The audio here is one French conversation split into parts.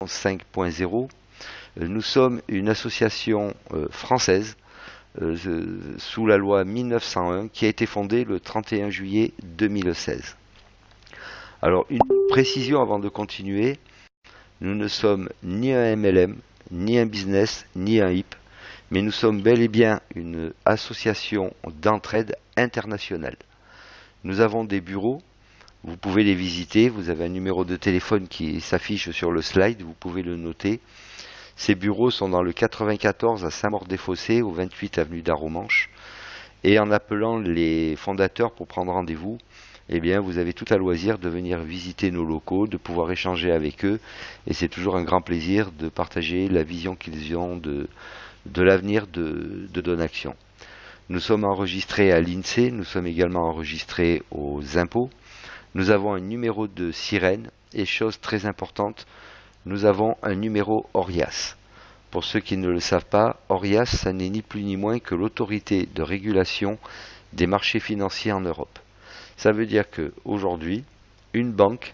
5.0. Nous sommes une association française sous la loi 1901 qui a été fondée le 31 juillet 2016. Alors une précision avant de continuer, nous ne sommes ni un MLM, ni un business, ni un HIP, mais nous sommes bel et bien une association d'entraide internationale. Nous avons des bureaux, vous pouvez les visiter, vous avez un numéro de téléphone qui s'affiche sur le slide, vous pouvez le noter. Ces bureaux sont dans le 94 à Saint-Maur-des-Fossés, au 28 avenue d'Arromanches. Et en appelant les fondateurs pour prendre rendez-vous, eh bien, vous avez tout à loisir de venir visiter nos locaux, de pouvoir échanger avec eux. Et c'est toujours un grand plaisir de partager la vision qu'ils ont de l'avenir de Donaction. Nous sommes enregistrés à l'INSEE, nous sommes également enregistrés aux impôts. Nous avons un numéro de sirène et chose très importante, nous avons un numéro ORIAS. Pour ceux qui ne le savent pas, ORIAS, ça n'est ni plus ni moins que l'autorité de régulation des marchés financiers en Europe. Ça veut dire qu'aujourd'hui, une banque,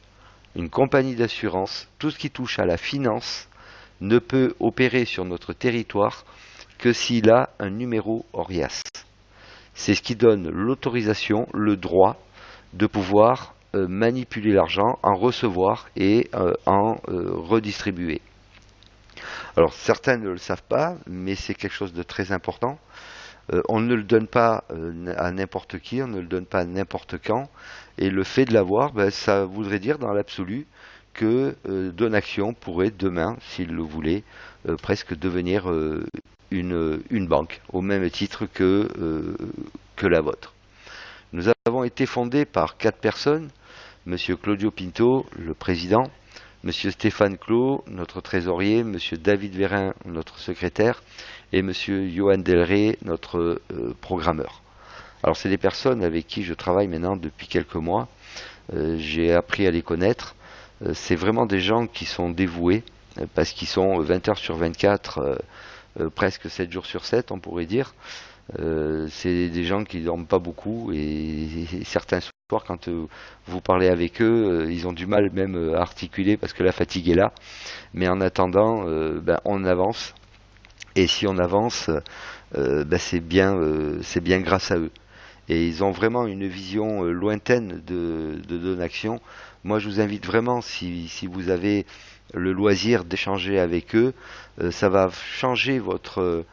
une compagnie d'assurance, tout ce qui touche à la finance, ne peut opérer sur notre territoire que s'il a un numéro ORIAS. C'est ce qui donne l'autorisation, le droit de pouvoir manipuler l'argent, en recevoir et en redistribuer. Alors certains ne le savent pas, mais c'est quelque chose de très important. On ne le donne pas à n'importe qui, on ne le donne pas à n'importe quand. Et le fait de l'avoir, ça voudrait dire dans l'absolu que Donaction pourrait demain, s'il le voulait, presque devenir une banque, au même titre que la vôtre. Nous avons été fondés par 4 personnes, Monsieur Claudio Pinto, le président, Monsieur Stéphane Clos, notre trésorier, Monsieur David Vérin, notre secrétaire, et Monsieur Johan Delray, notre programmeur. Alors c'est des personnes avec qui je travaille maintenant depuis quelques mois. J'ai appris à les connaître. C'est vraiment des gens qui sont dévoués, parce qu'ils sont 20 heures sur 24, presque 7 jours sur 7, on pourrait dire. C'est des gens qui ne dorment pas beaucoup et certains soirs quand vous parlez avec eux, ils ont du mal même à articuler parce que la fatigue est là. Mais en attendant, on avance et si on avance, c'est bien grâce à eux. Et ils ont vraiment une vision lointaine de Donaction. Moi, je vous invite vraiment, si vous avez le loisir d'échanger avec eux, ça va changer votre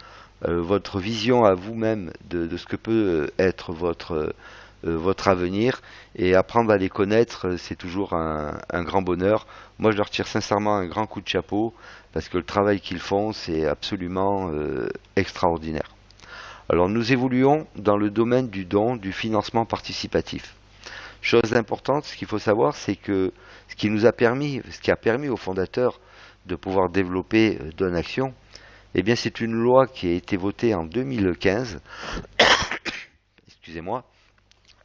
vision à vous-même de ce que peut être votre avenir, et apprendre à les connaître, c'est toujours un grand bonheur. Moi, je leur tire sincèrement un grand coup de chapeau, parce que le travail qu'ils font, c'est absolument extraordinaire. Alors, nous évoluons dans le domaine du don, du financement participatif. Chose importante, ce qu'il faut savoir, c'est que ce qui a permis aux fondateurs de pouvoir développer Donaction, eh bien, c'est une loi qui a été votée en 2015, excusez-moi,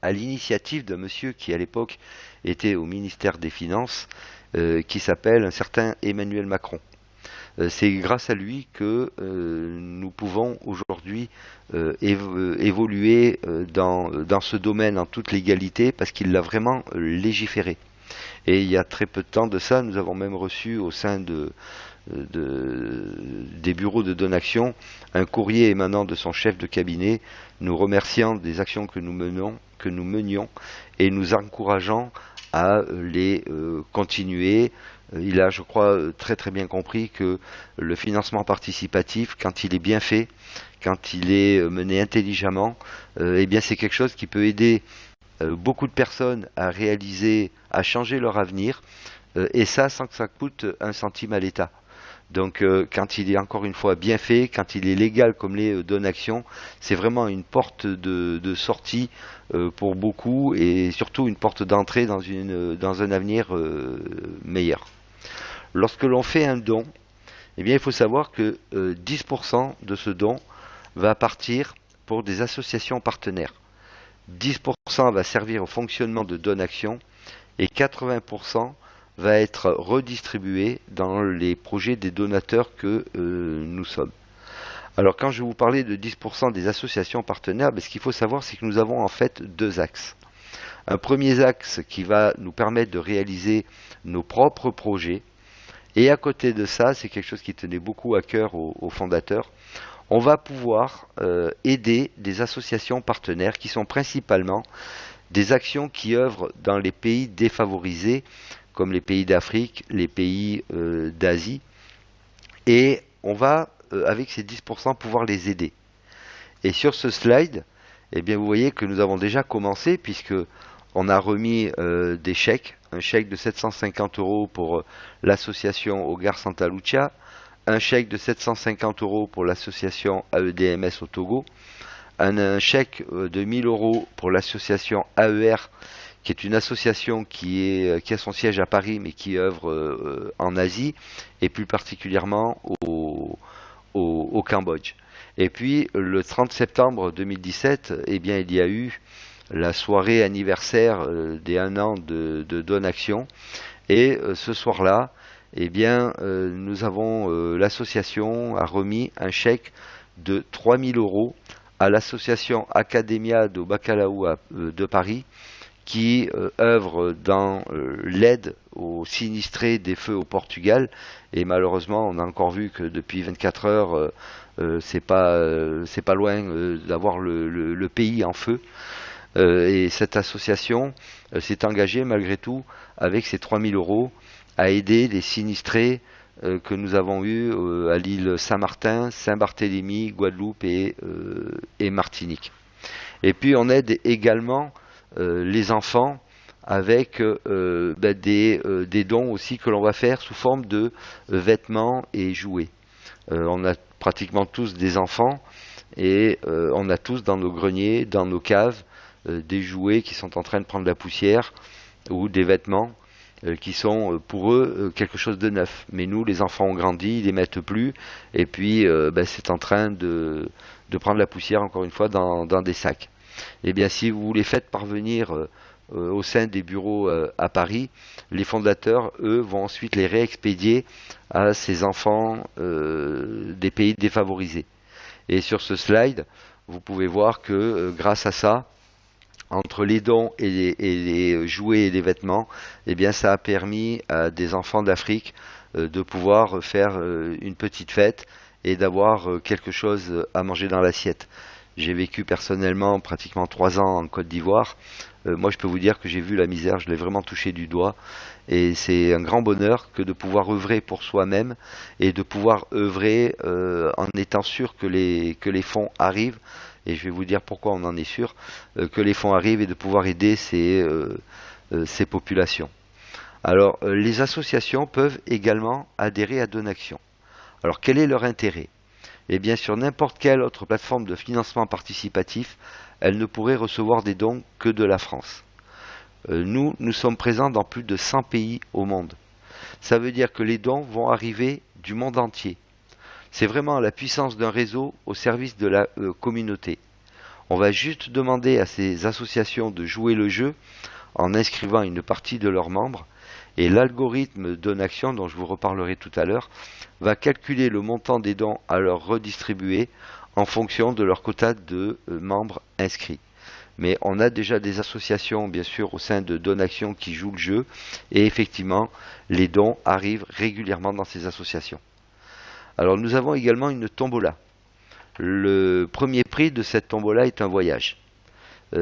à l'initiative d'un monsieur qui, à l'époque, était au ministère des Finances, qui s'appelle un certain Emmanuel Macron. C'est grâce à lui que nous pouvons aujourd'hui évoluer dans ce domaine en toute légalité, parce qu'il l'a vraiment légiféré. Et il y a très peu de temps de ça, nous avons même reçu au sein des bureaux de Donaction un courrier émanant de son chef de cabinet, nous remerciant des actions que nous menions et nous encourageant à les continuer. Il a, je crois, très très bien compris que le financement participatif, quand il est bien fait, quand il est mené intelligemment, eh bien c'est quelque chose qui peut aider beaucoup de personnes à réaliser, à changer leur avenir, et ça sans que ça coûte un centime à l'État. Donc quand il est encore une fois bien fait, quand il est légal comme les Donaction, c'est vraiment une porte de sortie pour beaucoup, et surtout une porte d'entrée dans un avenir meilleur. Lorsque l'on fait un don, eh bien, il faut savoir que 10% de ce don va partir pour des associations partenaires. 10% va servir au fonctionnement de Donaction et 80% va être redistribué dans les projets des donateurs que nous sommes. Alors quand je vais vous parler de 10% des associations partenaires, ce qu'il faut savoir, c'est que nous avons en fait 2 axes. Un premier axe qui va nous permettre de réaliser nos propres projets, Et à côté de ça, c'est quelque chose qui tenait beaucoup à cœur aux fondateurs, on va pouvoir aider des associations partenaires qui sont principalement des actions qui œuvrent dans les pays défavorisés, comme les pays d'Afrique, les pays d'Asie, et on va, avec ces 10%, pouvoir les aider. Et sur ce slide, eh bien, vous voyez que nous avons déjà commencé, puisque on a remis des chèques, un chèque de 750 € pour l'association Hogar Santa Lucia, un chèque de 750 € pour l'association AEDMS au Togo, un chèque de 1000 € pour l'association AER, qui est une association qui a son siège à Paris, mais qui œuvre en Asie, et plus particulièrement au Cambodge. Et puis, le 30 septembre 2017, eh bien, il y a eu la soirée anniversaire des 1 an de Donaction. Et ce soir-là, eh bien, nous avons l'association a remis un chèque de 3000 € à l'association Academia do Bacalhau de Paris, qui œuvre dans l'aide aux sinistrés des feux au Portugal. Et malheureusement, on a encore vu que depuis 24 heures, c'est pas loin d'avoir le pays en feu. Et cette association s'est engagée malgré tout avec ces 3000 € à aider les sinistrés que nous avons eus à l'île Saint-Martin, Saint-Barthélemy, Guadeloupe et Martinique. Et puis on aide également les enfants avec des dons aussi que l'on va faire sous forme de vêtements et jouets. On a pratiquement tous des enfants et on a tous dans nos greniers, dans nos caves, des jouets qui sont en train de prendre la poussière ou des vêtements qui sont pour eux quelque chose de neuf. Mais nous, les enfants ont grandi, ils les mettent plus et puis c'est en train de prendre la poussière encore une fois dans des sacs. Eh bien, si vous les faites parvenir au sein des bureaux à Paris, les fondateurs, eux, vont ensuite les réexpédier à ces enfants des pays défavorisés. Et sur ce slide, vous pouvez voir que grâce à ça, entre les dons et les jouets et les vêtements, eh bien, ça a permis à des enfants d'Afrique de pouvoir faire une petite fête et d'avoir quelque chose à manger dans l'assiette. J'ai vécu personnellement pratiquement 3 ans en Côte d'Ivoire. Moi, je peux vous dire que j'ai vu la misère, je l'ai vraiment touché du doigt. Et c'est un grand bonheur que de pouvoir œuvrer pour soi-même et de pouvoir œuvrer en étant sûr que les fonds arrivent. Et je vais vous dire pourquoi on en est sûr, que les fonds arrivent et de pouvoir aider ces populations. Alors, les associations peuvent également adhérer à Donaction. Alors, quel est leur intérêt ? Eh bien, sur n'importe quelle autre plateforme de financement participatif, elles ne pourraient recevoir des dons que de la France. Nous sommes présents dans plus de 100 pays au monde. Ça veut dire que les dons vont arriver du monde entier. C'est vraiment la puissance d'un réseau au service de la communauté. On va juste demander à ces associations de jouer le jeu en inscrivant une partie de leurs membres. Et l'algorithme Donaction, dont je vous reparlerai tout à l'heure, va calculer le montant des dons à leur redistribuer en fonction de leur quota de membres inscrits. Mais on a déjà des associations, bien sûr, au sein de Donaction qui jouent le jeu. Et effectivement, les dons arrivent régulièrement dans ces associations. Alors nous avons également une tombola. Le premier prix de cette tombola est un voyage.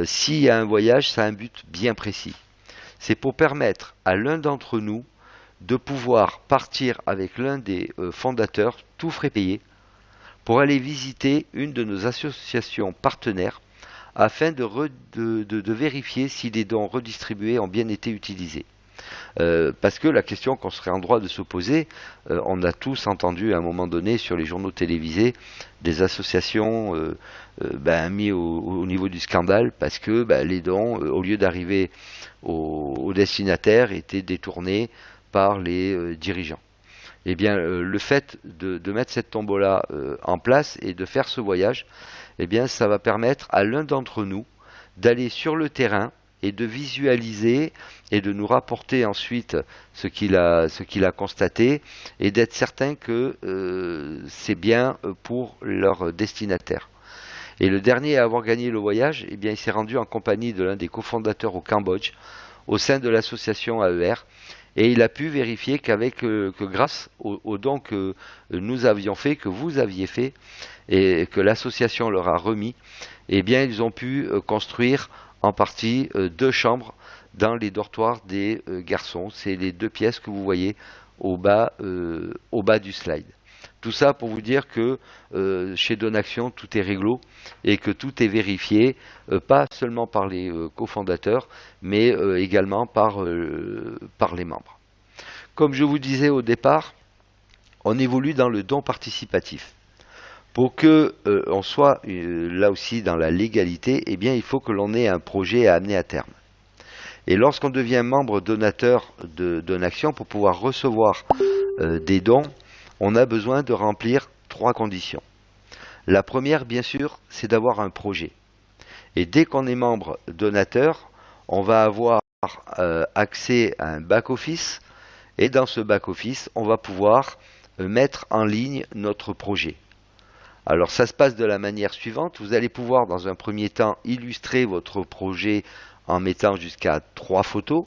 S'il y a un voyage, ça a un but bien précis. C'est pour permettre à l'un d'entre nous de pouvoir partir avec l'un des fondateurs, tout frais payé, pour aller visiter une de nos associations partenaires afin de vérifier si les dons redistribués ont bien été utilisés. Parce que la question qu'on serait en droit de se poser, on a tous entendu à un moment donné sur les journaux télévisés des associations mis au niveau du scandale parce que les dons, au lieu d'arriver aux destinataires, étaient détournés par les dirigeants. Eh bien, le fait de mettre cette tombola en place et de faire ce voyage, eh bien, ça va permettre à l'un d'entre nous d'aller sur le terrain et de visualiser et de nous rapporter ensuite ce qu'il a constaté et d'être certain que c'est bien pour leur destinataire. Et le dernier à avoir gagné le voyage, eh bien, il s'est rendu en compagnie de l'un des cofondateurs au Cambodge, au sein de l'association AER, Et il a pu vérifier que grâce aux dons que nous avions fait, que vous aviez fait, et que l'association leur a remis, eh bien, ils ont pu construire en partie 2 chambres dans les dortoirs des garçons. C'est les 2 pièces que vous voyez au bas du slide. Tout ça pour vous dire que chez Donaction, tout est réglo et que tout est vérifié, pas seulement par les cofondateurs, mais également par les membres. Comme je vous disais au départ, on évolue dans le don participatif. Pour que on soit là aussi dans la légalité, eh bien, il faut que l'on ait un projet à amener à terme. Et lorsqu'on devient membre donateur de Donaction, pour pouvoir recevoir des dons, on a besoin de remplir 3 conditions. La première, bien sûr, c'est d'avoir un projet. Et dès qu'on est membre donateur, on va avoir accès à un back-office. Et dans ce back-office, on va pouvoir mettre en ligne notre projet. Alors ça se passe de la manière suivante. Vous allez pouvoir dans un premier temps illustrer votre projet en mettant jusqu'à 3 photos.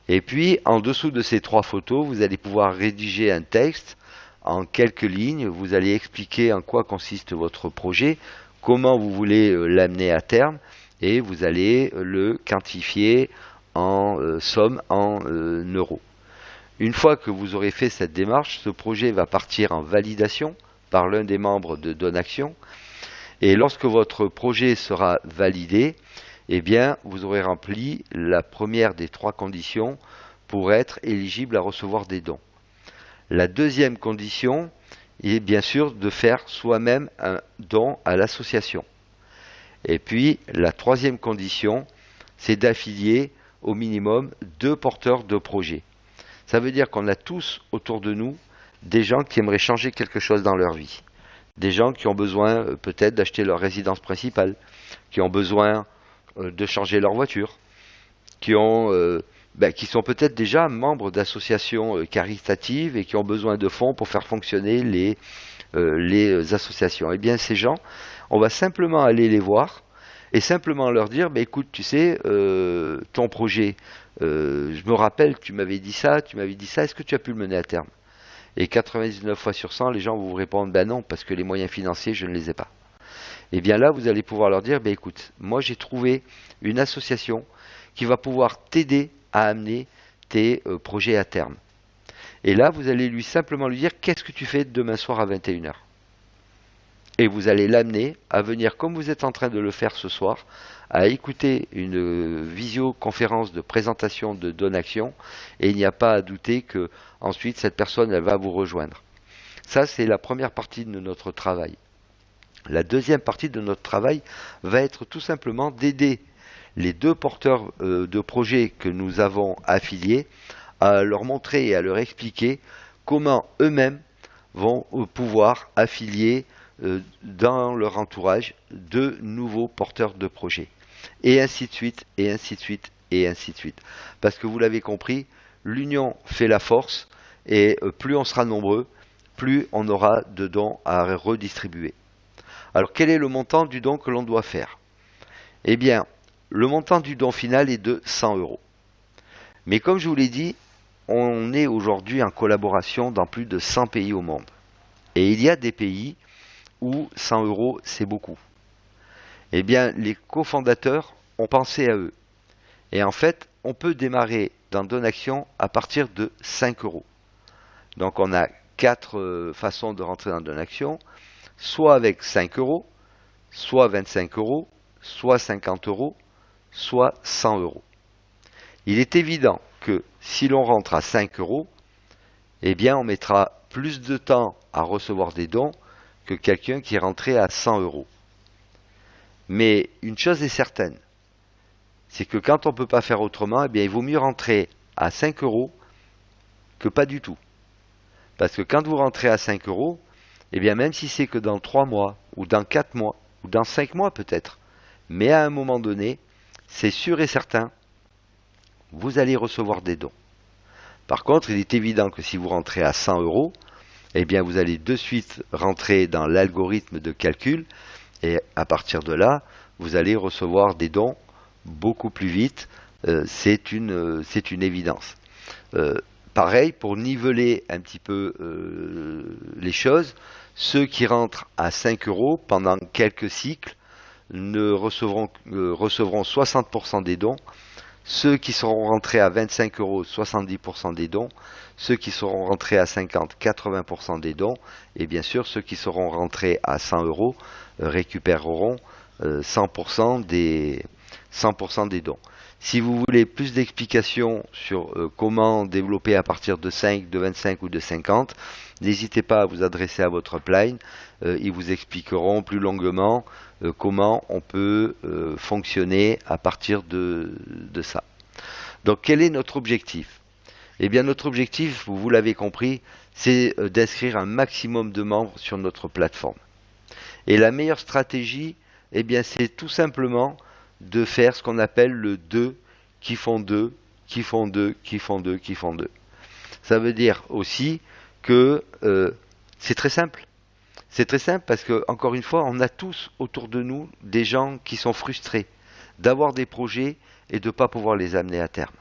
Et puis en dessous de ces 3 photos, vous allez pouvoir rédiger un texte en quelques lignes. Vous allez expliquer en quoi consiste votre projet, comment vous voulez l'amener à terme, et vous allez le quantifier en somme, en euros. Une fois que vous aurez fait cette démarche, ce projet va partir en validation par l'un des membres de Donaction. Et lorsque votre projet sera validé, eh bien, vous aurez rempli la première des 3 conditions pour être éligible à recevoir des dons. La deuxième condition est bien sûr de faire soi-même un don à l'association. Et puis, la troisième condition, c'est d'affilier au minimum 2 porteurs de projets. Ça veut dire qu'on a tous autour de nous des gens qui aimeraient changer quelque chose dans leur vie. Des gens qui ont besoin peut-être d'acheter leur résidence principale, qui ont besoin de changer leur voiture, qui sont peut-être déjà membres d'associations caritatives et qui ont besoin de fonds pour faire fonctionner les associations. Eh bien, ces gens, on va simplement aller les voir et simplement leur dire, écoute, tu sais, ton projet, je me rappelle, tu m'avais dit ça, est-ce que tu as pu le mener à terme? Et 99 fois sur 100, les gens vont vous répondre, non, parce que les moyens financiers, je ne les ai pas. Et bien là, vous allez pouvoir leur dire, écoute, moi j'ai trouvé une association qui va pouvoir t'aider à amener tes projets à terme. Et là, vous allez simplement lui dire, qu'est-ce que tu fais demain soir à 21h? Et vous allez l'amener à venir, comme vous êtes en train de le faire ce soir, à écouter une visioconférence de présentation de Donaction, et il n'y a pas à douter que ensuite cette personne elle va vous rejoindre. Ça, c'est la première partie de notre travail. La deuxième partie de notre travail va être tout simplement d'aider les 2 porteurs de projets que nous avons affiliés à leur montrer et à leur expliquer comment eux-mêmes vont pouvoir affilier dans leur entourage 2 nouveaux porteurs de projets. Et ainsi de suite, et ainsi de suite, et ainsi de suite. Parce que vous l'avez compris, l'union fait la force, et plus on sera nombreux, plus on aura de dons à redistribuer. Alors quel est le montant du don que l'on doit faire? Eh bien, le montant du don final est de 100 €. Mais comme je vous l'ai dit, on est aujourd'hui en collaboration dans plus de 100 pays au monde. Et il y a des pays où 100 € c'est beaucoup. Eh bien, les cofondateurs ont pensé à eux. Et en fait, on peut démarrer dans Donaction à partir de 5 €. Donc on a 4 façons de rentrer dans Donaction, soit avec 5 €, soit 25 €, soit 50 €, soit 100 €. Il est évident que si l'on rentre à 5 €, eh bien on mettra plus de temps à recevoir des dons que quelqu'un qui est rentré à 100 €. Mais une chose est certaine, c'est que quand on ne peut pas faire autrement, eh bien il vaut mieux rentrer à 5 € que pas du tout. Parce que quand vous rentrez à 5 €, eh bien même si c'est que dans 3 mois, ou dans 4 mois, ou dans 5 mois peut-être, mais à un moment donné, c'est sûr et certain, vous allez recevoir des dons. Par contre, il est évident que si vous rentrez à 100 €, eh bien vous allez de suite rentrer dans l'algorithme de calcul, et à partir de là, vous allez recevoir des dons beaucoup plus vite, c'est une évidence. Euh, Pareil, pour niveler un petit peu les choses, ceux qui rentrent à 5 euros pendant quelques cycles recevront 60% des dons. Ceux qui seront rentrés à 25 euros, 70% des dons. Ceux qui seront rentrés à 50, 80% des dons. Et bien sûr, ceux qui seront rentrés à 100 euros récupéreront 100% des dons. Si vous voulez plus d'explications sur comment développer à partir de 5, de 25 ou de 50, n'hésitez pas à vous adresser à votre upline. Ils vous expliqueront plus longuement comment on peut fonctionner à partir de ça. Donc quel est notre objectif? Eh bien notre objectif, vous l'avez compris, c'est d'inscrire un maximum de membres sur notre plateforme. Et la meilleure stratégie, eh bien c'est tout simplement de faire ce qu'on appelle le 2 qui font 2, qui font 2, qui font 2, qui font 2. Ça veut dire aussi que c'est très simple. C'est très simple parce que, encore une fois, on a tous autour de nous des gens qui sont frustrés d'avoir des projets et de ne pas pouvoir les amener à terme.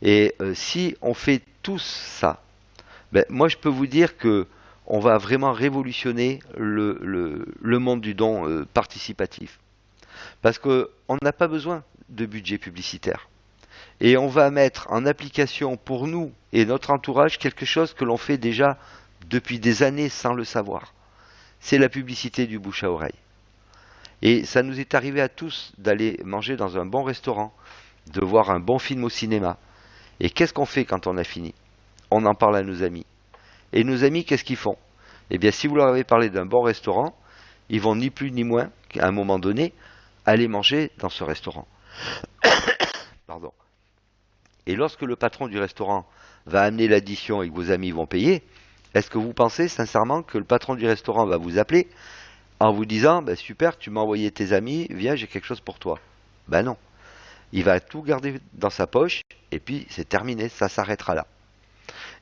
Et si on fait tous ça, ben, moi je peux vous dire que on va vraiment révolutionner le monde du don participatif. Parce qu'on n'a pas besoin de budget publicitaire. Et on va mettre en application pour nous et notre entourage quelque chose que l'on fait déjà depuis des années sans le savoir. C'est la publicité du bouche à oreille. Et ça nous est arrivé à tous d'aller manger dans un bon restaurant, de voir un bon film au cinéma. Et qu'est-ce qu'on fait quand on a fini? On en parle à nos amis. Et nos amis, qu'est-ce qu'ils font? Eh bien, si vous leur avez parlé d'un bon restaurant, ils vont ni plus ni moins, qu'à un moment donné, aller manger dans ce restaurant. Pardon. Et lorsque le patron du restaurant va amener l'addition et que vos amis vont payer, est-ce que vous pensez sincèrement que le patron du restaurant va vous appeler en vous disant ben super, tu m'as envoyé tes amis, viens, j'ai quelque chose pour toi? Ben non. Il va tout garder dans sa poche et puis c'est terminé, ça s'arrêtera là.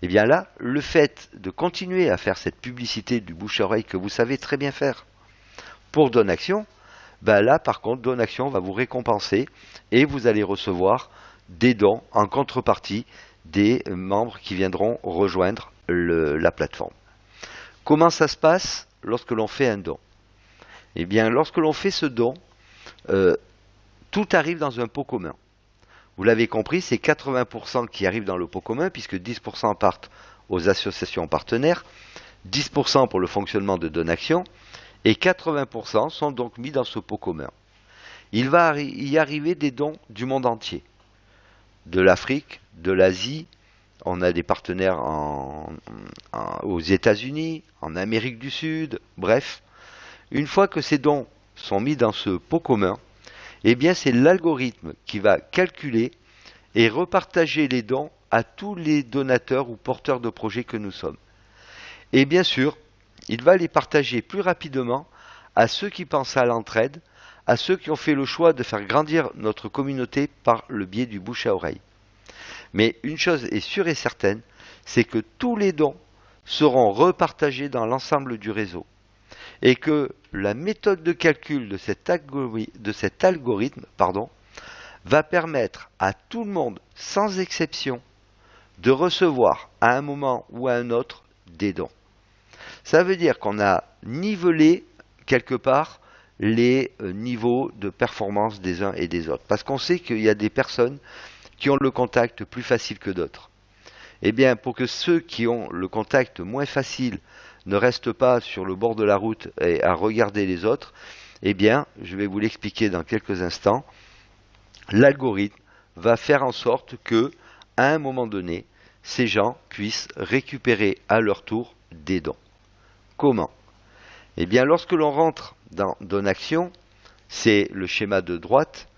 Et bien là, le fait de continuer à faire cette publicité du bouche-à-oreille que vous savez très bien faire pour Donaction, ben là par contre Donaction va vous récompenser et vous allez recevoir des dons en contrepartie des membres qui viendront rejoindre la plateforme. Comment ça se passe lorsque l'on fait un don? Eh bien, lorsque l'on fait ce don, tout arrive dans un pot commun. Vous l'avez compris, c'est 80% qui arrivent dans le pot commun, puisque 10% partent aux associations partenaires, 10% pour le fonctionnement de Donaction, et 80% sont donc mis dans ce pot commun. Il va y arriver des dons du monde entier, de l'Afrique, de l'Asie, on a des partenaires aux États-Unis, en Amérique du Sud, bref. Une fois que ces dons sont mis dans ce pot commun, eh bien c'est l'algorithme qui va calculer et repartager les dons à tous les donateurs ou porteurs de projets que nous sommes. Et bien sûr, il va les partager plus rapidement à ceux qui pensent à l'entraide, à ceux qui ont fait le choix de faire grandir notre communauté par le biais du bouche à oreille. Mais une chose est sûre et certaine, c'est que tous les dons seront repartagés dans l'ensemble du réseau. Et que la méthode de calcul de cet algorithme va permettre à tout le monde, sans exception, de recevoir à un moment ou à un autre des dons. Ça veut dire qu'on a nivelé quelque part les niveaux de performance des uns et des autres. Parce qu'on sait qu'il y a des personnes qui ont le contact plus facile que d'autres. Eh bien, pour que ceux qui ont le contact moins facile ne restent pas sur le bord de la route et à regarder les autres, eh bien, je vais vous l'expliquer dans quelques instants, l'algorithme va faire en sorte que, à un moment donné, ces gens puissent récupérer à leur tour des dons. Comment? Eh bien, lorsque l'on rentre dans Donaction, c'est le schéma de droite,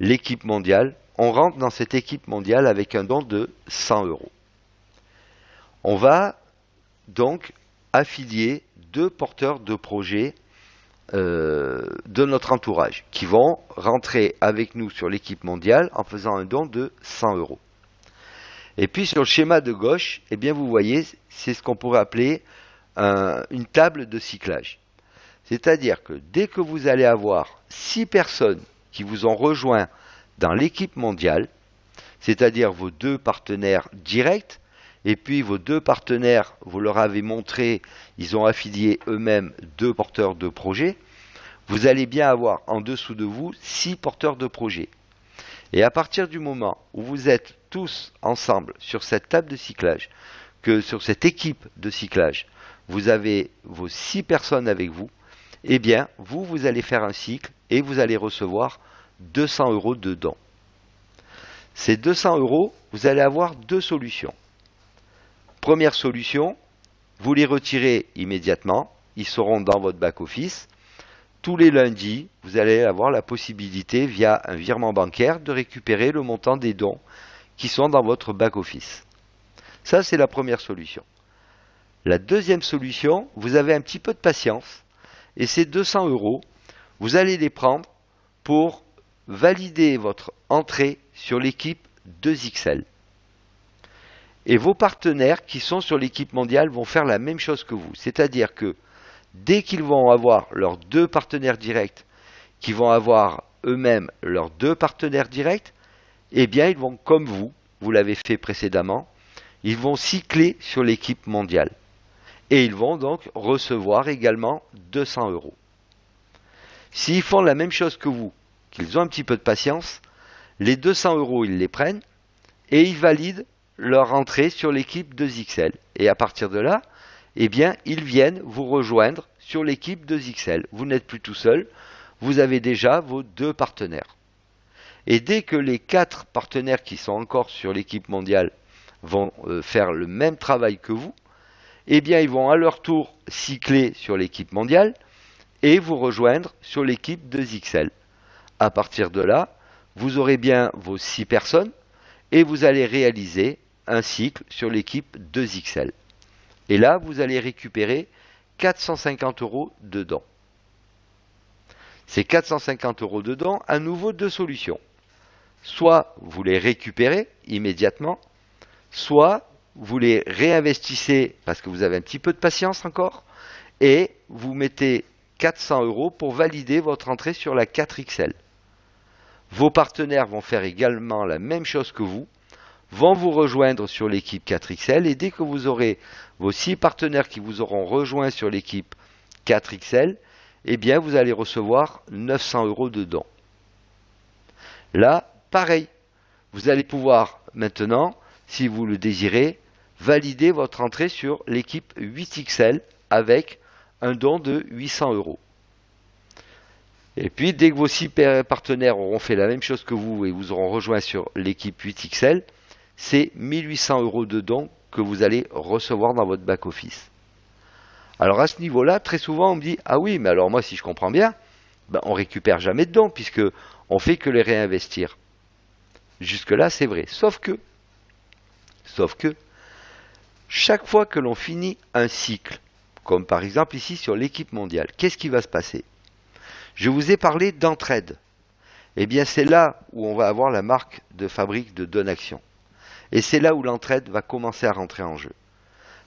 l'équipe mondiale, on rentre dans cette équipe mondiale avec un don de 100 euros. On va donc affilier 2 porteurs de projets de notre entourage qui vont rentrer avec nous sur l'équipe mondiale en faisant un don de 100 euros. Et puis sur le schéma de gauche, eh bien vous voyez, c'est ce qu'on pourrait appeler une table de cyclage. C'est-à-dire que dès que vous allez avoir 6 personnes qui vous ont rejoint dans l'équipe mondiale, c'est-à-dire vos deux partenaires directs, et puis vos deux partenaires, vous leur avez montré, ils ont affilié eux-mêmes deux porteurs de projet, vous allez bien avoir en dessous de vous 6 porteurs de projet. Et à partir du moment où vous êtes tous ensemble sur cette table de cyclage, que sur cette équipe de cyclage, vous avez vos 6 personnes avec vous, eh bien, vous allez faire un cycle et vous allez recevoir 200 € de dons. Ces 200 €, vous allez avoir deux solutions. Première solution, vous les retirez immédiatement, ils seront dans votre back-office. Tous les lundis, vous allez avoir la possibilité, via un virement bancaire, de récupérer le montant des dons qui sont dans votre back-office. Ça, c'est la première solution. La deuxième solution, vous avez un petit peu de patience, et ces 200 €, vous allez les prendre pour valider votre entrée sur l'équipe 2XL. Et vos partenaires qui sont sur l'équipe mondiale vont faire la même chose que vous. C'est-à-dire que dès qu'ils vont avoir leurs deux partenaires directs, qui vont avoir eux-mêmes leurs deux partenaires directs, eh bien ils vont, comme vous l'avez fait précédemment, ils vont cycler sur l'équipe mondiale. Et ils vont donc recevoir également 200 €. S'ils font la même chose que vous, qu'ils ont un petit peu de patience, les 200 €, ils les prennent et ils valident leur entrée sur l'équipe 2XL. Et à partir de là, eh bien, ils viennent vous rejoindre sur l'équipe 2XL. Vous n'êtes plus tout seul, vous avez déjà vos deux partenaires. Et dès que les 4 partenaires qui sont encore sur l'équipe mondiale vont faire le même travail que vous, eh bien, ils vont à leur tour cycler sur l'équipe mondiale et vous rejoindre sur l'équipe 2XL. À partir de là, vous aurez bien vos 6 personnes et vous allez réaliser un cycle sur l'équipe 2XL. Et là, vous allez récupérer 450 € de dons. Ces 450 € de dons, à nouveau deux solutions. Soit vous les récupérez immédiatement, soit vous les réinvestissez parce que vous avez un petit peu de patience encore, et vous mettez 400 € pour valider votre entrée sur la 4XL. Vos partenaires vont faire également la même chose que vous, vont vous rejoindre sur l'équipe 4XL, et dès que vous aurez vos 6 partenaires qui vous auront rejoint sur l'équipe 4XL, eh bien vous allez recevoir 900 € de dons. Là, pareil, vous allez pouvoir maintenant, si vous le désirez, valider votre entrée sur l'équipe 8XL avec un don de 800 €. Et puis, dès que vos 6 partenaires auront fait la même chose que vous et vous auront rejoint sur l'équipe 8XL, c'est 1800 € de dons que vous allez recevoir dans votre back-office. Alors à ce niveau-là, très souvent on me dit « Ah oui, mais alors moi si je comprends bien, ben, on récupère jamais de dons puisque on fait que les réinvestir. » Jusque-là c'est vrai, sauf que, chaque fois que l'on finit un cycle, comme par exemple ici sur l'équipe mondiale, qu'est-ce qui va se passer? Je vous ai parlé d'entraide. Eh bien c'est là où on va avoir la marque de fabrique de Donaction. Et c'est là où l'entraide va commencer à rentrer en jeu.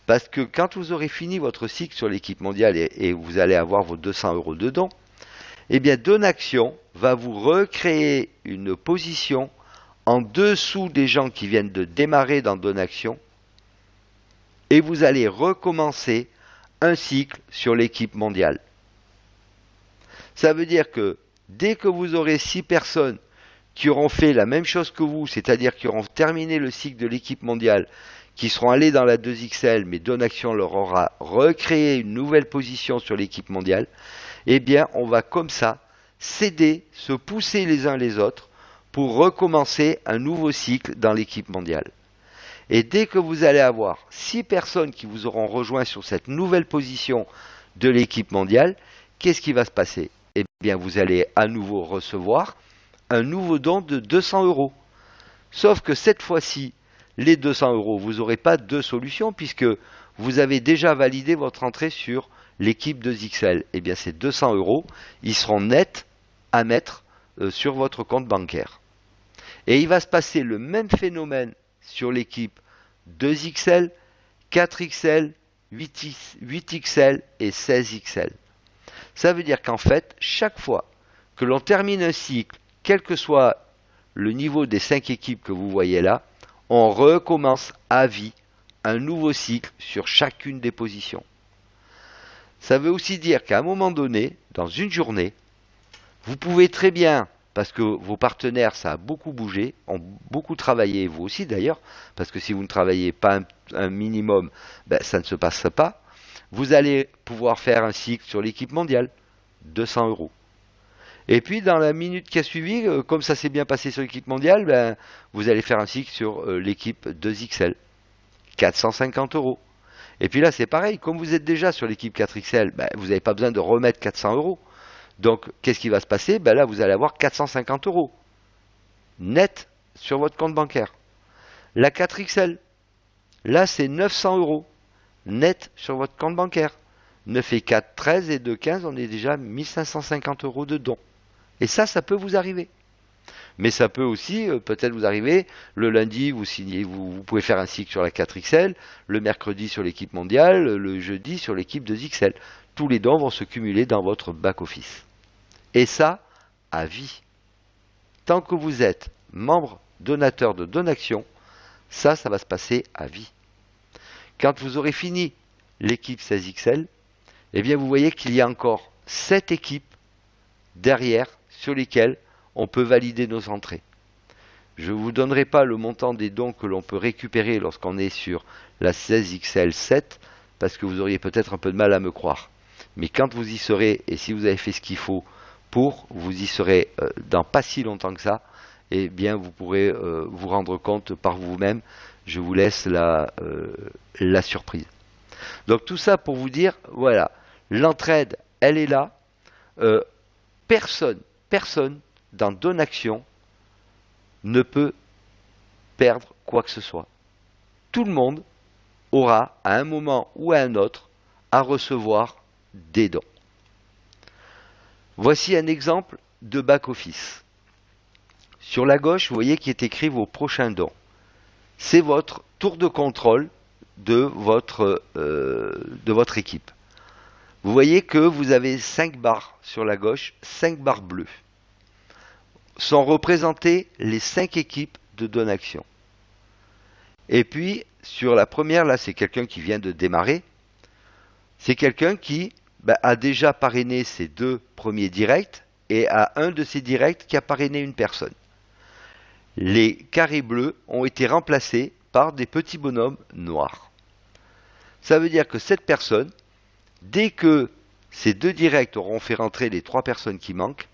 Parce que quand vous aurez fini votre cycle sur l'équipe mondiale et vous allez avoir vos 200 € de dons, eh bien Donaction va vous recréer une position en dessous des gens qui viennent de démarrer dans Donaction et vous allez recommencer un cycle sur l'équipe mondiale. Ça veut dire que dès que vous aurez 6 personnes qui auront fait la même chose que vous, c'est-à-dire qui auront terminé le cycle de l'équipe mondiale, qui seront allés dans la 2XL, mais Donaction leur aura recréé une nouvelle position sur l'équipe mondiale, eh bien, on va comme ça s'aider, se pousser les uns les autres pour recommencer un nouveau cycle dans l'équipe mondiale. Et dès que vous allez avoir 6 personnes qui vous auront rejoint sur cette nouvelle position de l'équipe mondiale, qu'est-ce qui va se passer? Eh bien, vous allez à nouveau recevoir un nouveau don de 200 €. Sauf que cette fois-ci, les 200 €, vous n'aurez pas deux solutions puisque vous avez déjà validé votre entrée sur l'équipe 2XL. Eh bien, ces 200 €, ils seront nets à mettre sur votre compte bancaire. Et il va se passer le même phénomène sur l'équipe 2XL, 4XL, 8XL et 16XL. Ça veut dire qu'en fait, chaque fois que l'on termine un cycle, quel que soit le niveau des 5 équipes que vous voyez là, on recommence à vie un nouveau cycle sur chacune des positions. Ça veut aussi dire qu'à un moment donné, dans une journée, vous pouvez très bien, parce que vos partenaires, ça a beaucoup bougé, ont beaucoup travaillé, vous aussi d'ailleurs, parce que si vous ne travaillez pas un minimum, ben, ça ne se passe pas. Vous allez pouvoir faire un cycle sur l'équipe mondiale, 200 euros. Et puis dans la minute qui a suivi, comme ça s'est bien passé sur l'équipe mondiale, ben, vous allez faire un cycle sur l'équipe 2XL, 450 euros. Et puis là c'est pareil, comme vous êtes déjà sur l'équipe 4XL, ben, vous n'avez pas besoin de remettre 400 euros. Donc qu'est-ce qui va se passer? Ben là vous allez avoir 450 euros net sur votre compte bancaire. La 4XL, là c'est 900 euros net sur votre compte bancaire. 9 et 4, 13 et 2, 15, on est déjà 1550 euros de dons. Et ça peut vous arriver. Mais ça peut aussi peut-être vous arriver, le lundi, vous pouvez faire un cycle sur la 4XL, le mercredi sur l'équipe mondiale, le jeudi sur l'équipe 2XL. Tous les dons vont se cumuler dans votre back-office. Et ça, à vie. Tant que vous êtes membre donateur de Donaction, ça va se passer à vie. Quand vous aurez fini l'équipe 16XL, eh bien vous voyez qu'il y a encore 7 équipes derrière sur lesquelles on peut valider nos entrées. Je ne vous donnerai pas le montant des dons que l'on peut récupérer lorsqu'on est sur la 16XL7, parce que vous auriez peut-être un peu de mal à me croire. Mais quand vous y serez, et si vous avez fait ce qu'il faut pour, vous y serez dans pas si longtemps que ça, eh bien vous pourrez vous rendre compte par vous-même. Je vous laisse la surprise. Donc tout ça pour vous dire, voilà, l'entraide, elle est là. Personne dans Donaction ne peut perdre quoi que ce soit. Tout le monde aura, à un moment ou à un autre, à recevoir des dons. Voici un exemple de back-office. Sur la gauche, vous voyez qu'il est écrit vos prochains dons. C'est votre tour de contrôle de votre équipe. Vous voyez que vous avez 5 barres sur la gauche, 5 barres bleues. Sont représentées les 5 équipes de Donaction. Et puis, sur la première, là, c'est quelqu'un qui vient de démarrer. C'est quelqu'un qui a déjà parrainé ses 2 premiers directs et a un de ses directs qui a parrainé une personne. Les carrés bleus ont été remplacés par des petits bonhommes noirs. Ça veut dire que cette personne, dès que ces 2 directs auront fait rentrer les 3 personnes qui manquent,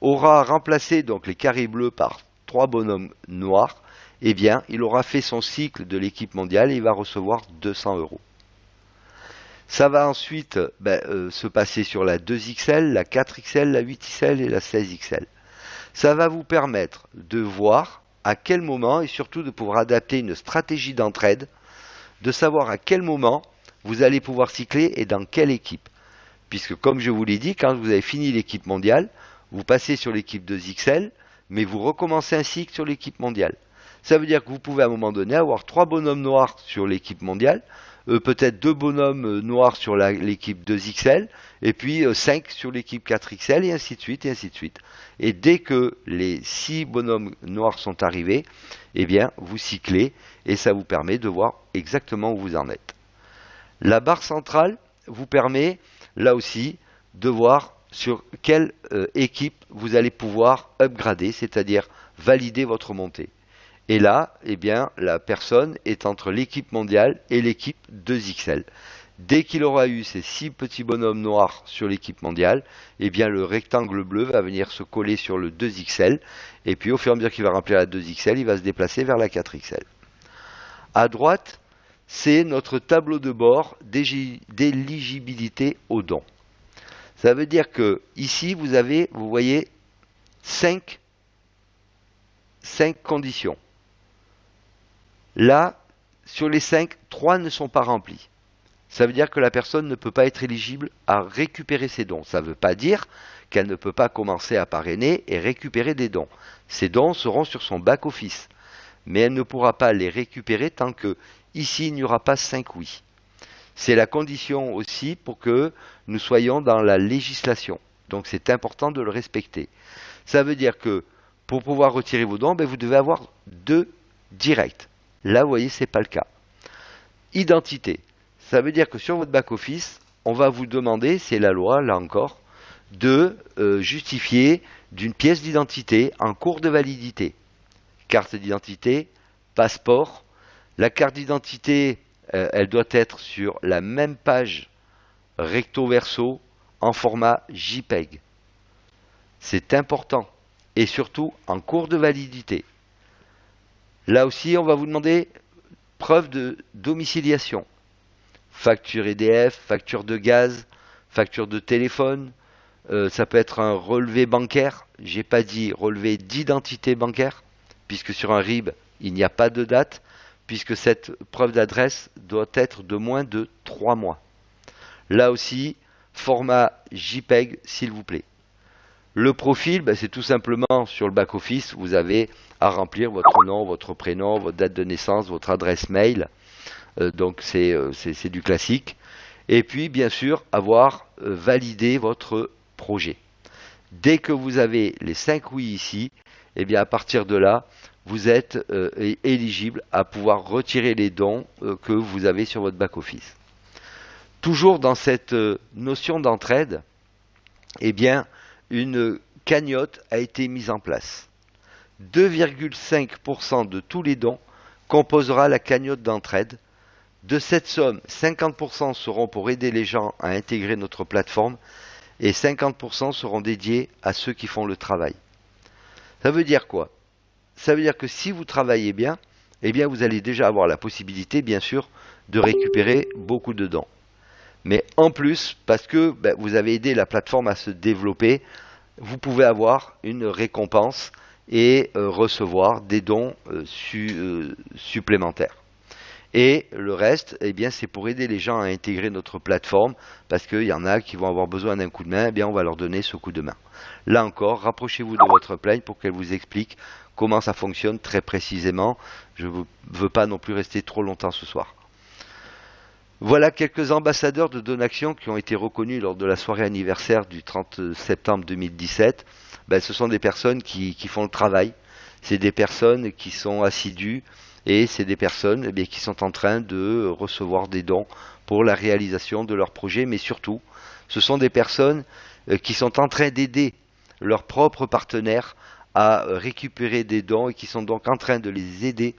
aura remplacé donc les carrés bleus par 3 bonhommes noirs, eh bien, il aura fait son cycle de l'équipe mondiale et il va recevoir 200 euros. Ça va ensuite se passer sur la 2XL, la 4XL, la 8XL et la 16XL. Ça va vous permettre de voir à quel moment, et surtout de pouvoir adapter une stratégie d'entraide, de savoir à quel moment vous allez pouvoir cycler et dans quelle équipe. Puisque comme je vous l'ai dit, quand vous avez fini l'équipe mondiale, vous passez sur l'équipe 2XL, mais vous recommencez un cycle sur l'équipe mondiale. Ça veut dire que vous pouvez à un moment donné avoir 3 bonhommes noirs sur l'équipe mondiale, peut-être 2 bonhommes noirs sur l'équipe 2XL, et puis 5 sur l'équipe 4XL, et ainsi de suite, et ainsi de suite. Et dès que les 6 bonhommes noirs sont arrivés, eh bien, vous cyclez, et ça vous permet de voir exactement où vous en êtes. La barre centrale vous permet, là aussi, de voir sur quelle équipe vous allez pouvoir upgrader, c'est-à-dire valider votre montée. Et là, eh bien, la personne est entre l'équipe mondiale et l'équipe 2XL. Dès qu'il aura eu ces 6 petits bonhommes noirs sur l'équipe mondiale, eh bien, le rectangle bleu va venir se coller sur le 2XL. Et puis, au fur et à mesure qu'il va remplir la 2XL, il va se déplacer vers la 4XL. À droite, c'est notre tableau de bord d'éligibilité aux dons. Ça veut dire que ici, vous voyez, 5 conditions. Là, sur les 5, 3 ne sont pas remplis. Ça veut dire que la personne ne peut pas être éligible à récupérer ses dons. Ça ne veut pas dire qu'elle ne peut pas commencer à parrainer et récupérer des dons. Ces dons seront sur son back-office. Mais elle ne pourra pas les récupérer tant que, ici, il n'y aura pas 5 oui. C'est la condition aussi pour que nous soyons dans la législation. Donc c'est important de le respecter. Ça veut dire que pour pouvoir retirer vos dons, ben, vous devez avoir 2 directs. Là, vous voyez, ce n'est pas le cas. Identité. Ça veut dire que sur votre back-office, on va vous demander, c'est la loi, là encore, de justifier d'une pièce d'identité en cours de validité. Carte d'identité, passeport. La carte d'identité, elle doit être sur la même page recto verso en format JPEG. C'est important. Et surtout en cours de validité. Là aussi, on va vous demander preuve de domiciliation. Facture EDF, facture de gaz, facture de téléphone. Ça peut être un relevé bancaire. J'ai pas dit relevé d'identité bancaire, puisque sur un RIB, il n'y a pas de date, puisque cette preuve d'adresse doit être de moins de 3 mois. Là aussi, format JPEG, s'il vous plaît. Le profil, ben, c'est tout simplement sur le back-office, vous avez à remplir votre nom, votre prénom, votre date de naissance, votre adresse mail. Donc c'est du classique. Et puis, bien sûr, avoir validé votre projet. Dès que vous avez les 5 oui ici, et bien à partir de là, vous êtes éligible à pouvoir retirer les dons que vous avez sur votre back-office. Toujours dans cette notion d'entraide, eh bien, une cagnotte a été mise en place. 2,5% de tous les dons composera la cagnotte d'entraide. De cette somme, 50% seront pour aider les gens à intégrer notre plateforme et 50% seront dédiés à ceux qui font le travail. Ça veut dire quoi? Ça veut dire que si vous travaillez bien, eh bien vous allez déjà avoir la possibilité, bien sûr, de récupérer beaucoup de dons. Mais en plus, parce que vous avez aidé la plateforme à se développer, vous pouvez avoir une récompense et recevoir des dons supplémentaires. Et le reste, eh bien, c'est pour aider les gens à intégrer notre plateforme, parce qu'il y en a qui vont avoir besoin d'un coup de main, eh bien, on va leur donner ce coup de main. Là encore, rapprochez-vous de votre plaigne pour qu'elle vous explique comment ça fonctionne très précisément. Je ne veux pas non plus rester trop longtemps ce soir. Voilà quelques ambassadeurs de Donaction qui ont été reconnus lors de la soirée anniversaire du 30 septembre 2017. Ce sont des personnes qui font le travail, c'est des personnes qui sont assidues et c'est des personnes qui sont en train de recevoir des dons pour la réalisation de leurs projets, mais surtout, ce sont des personnes qui sont en train d'aider leurs propres partenaires à récupérer des dons et qui sont donc en train de les aider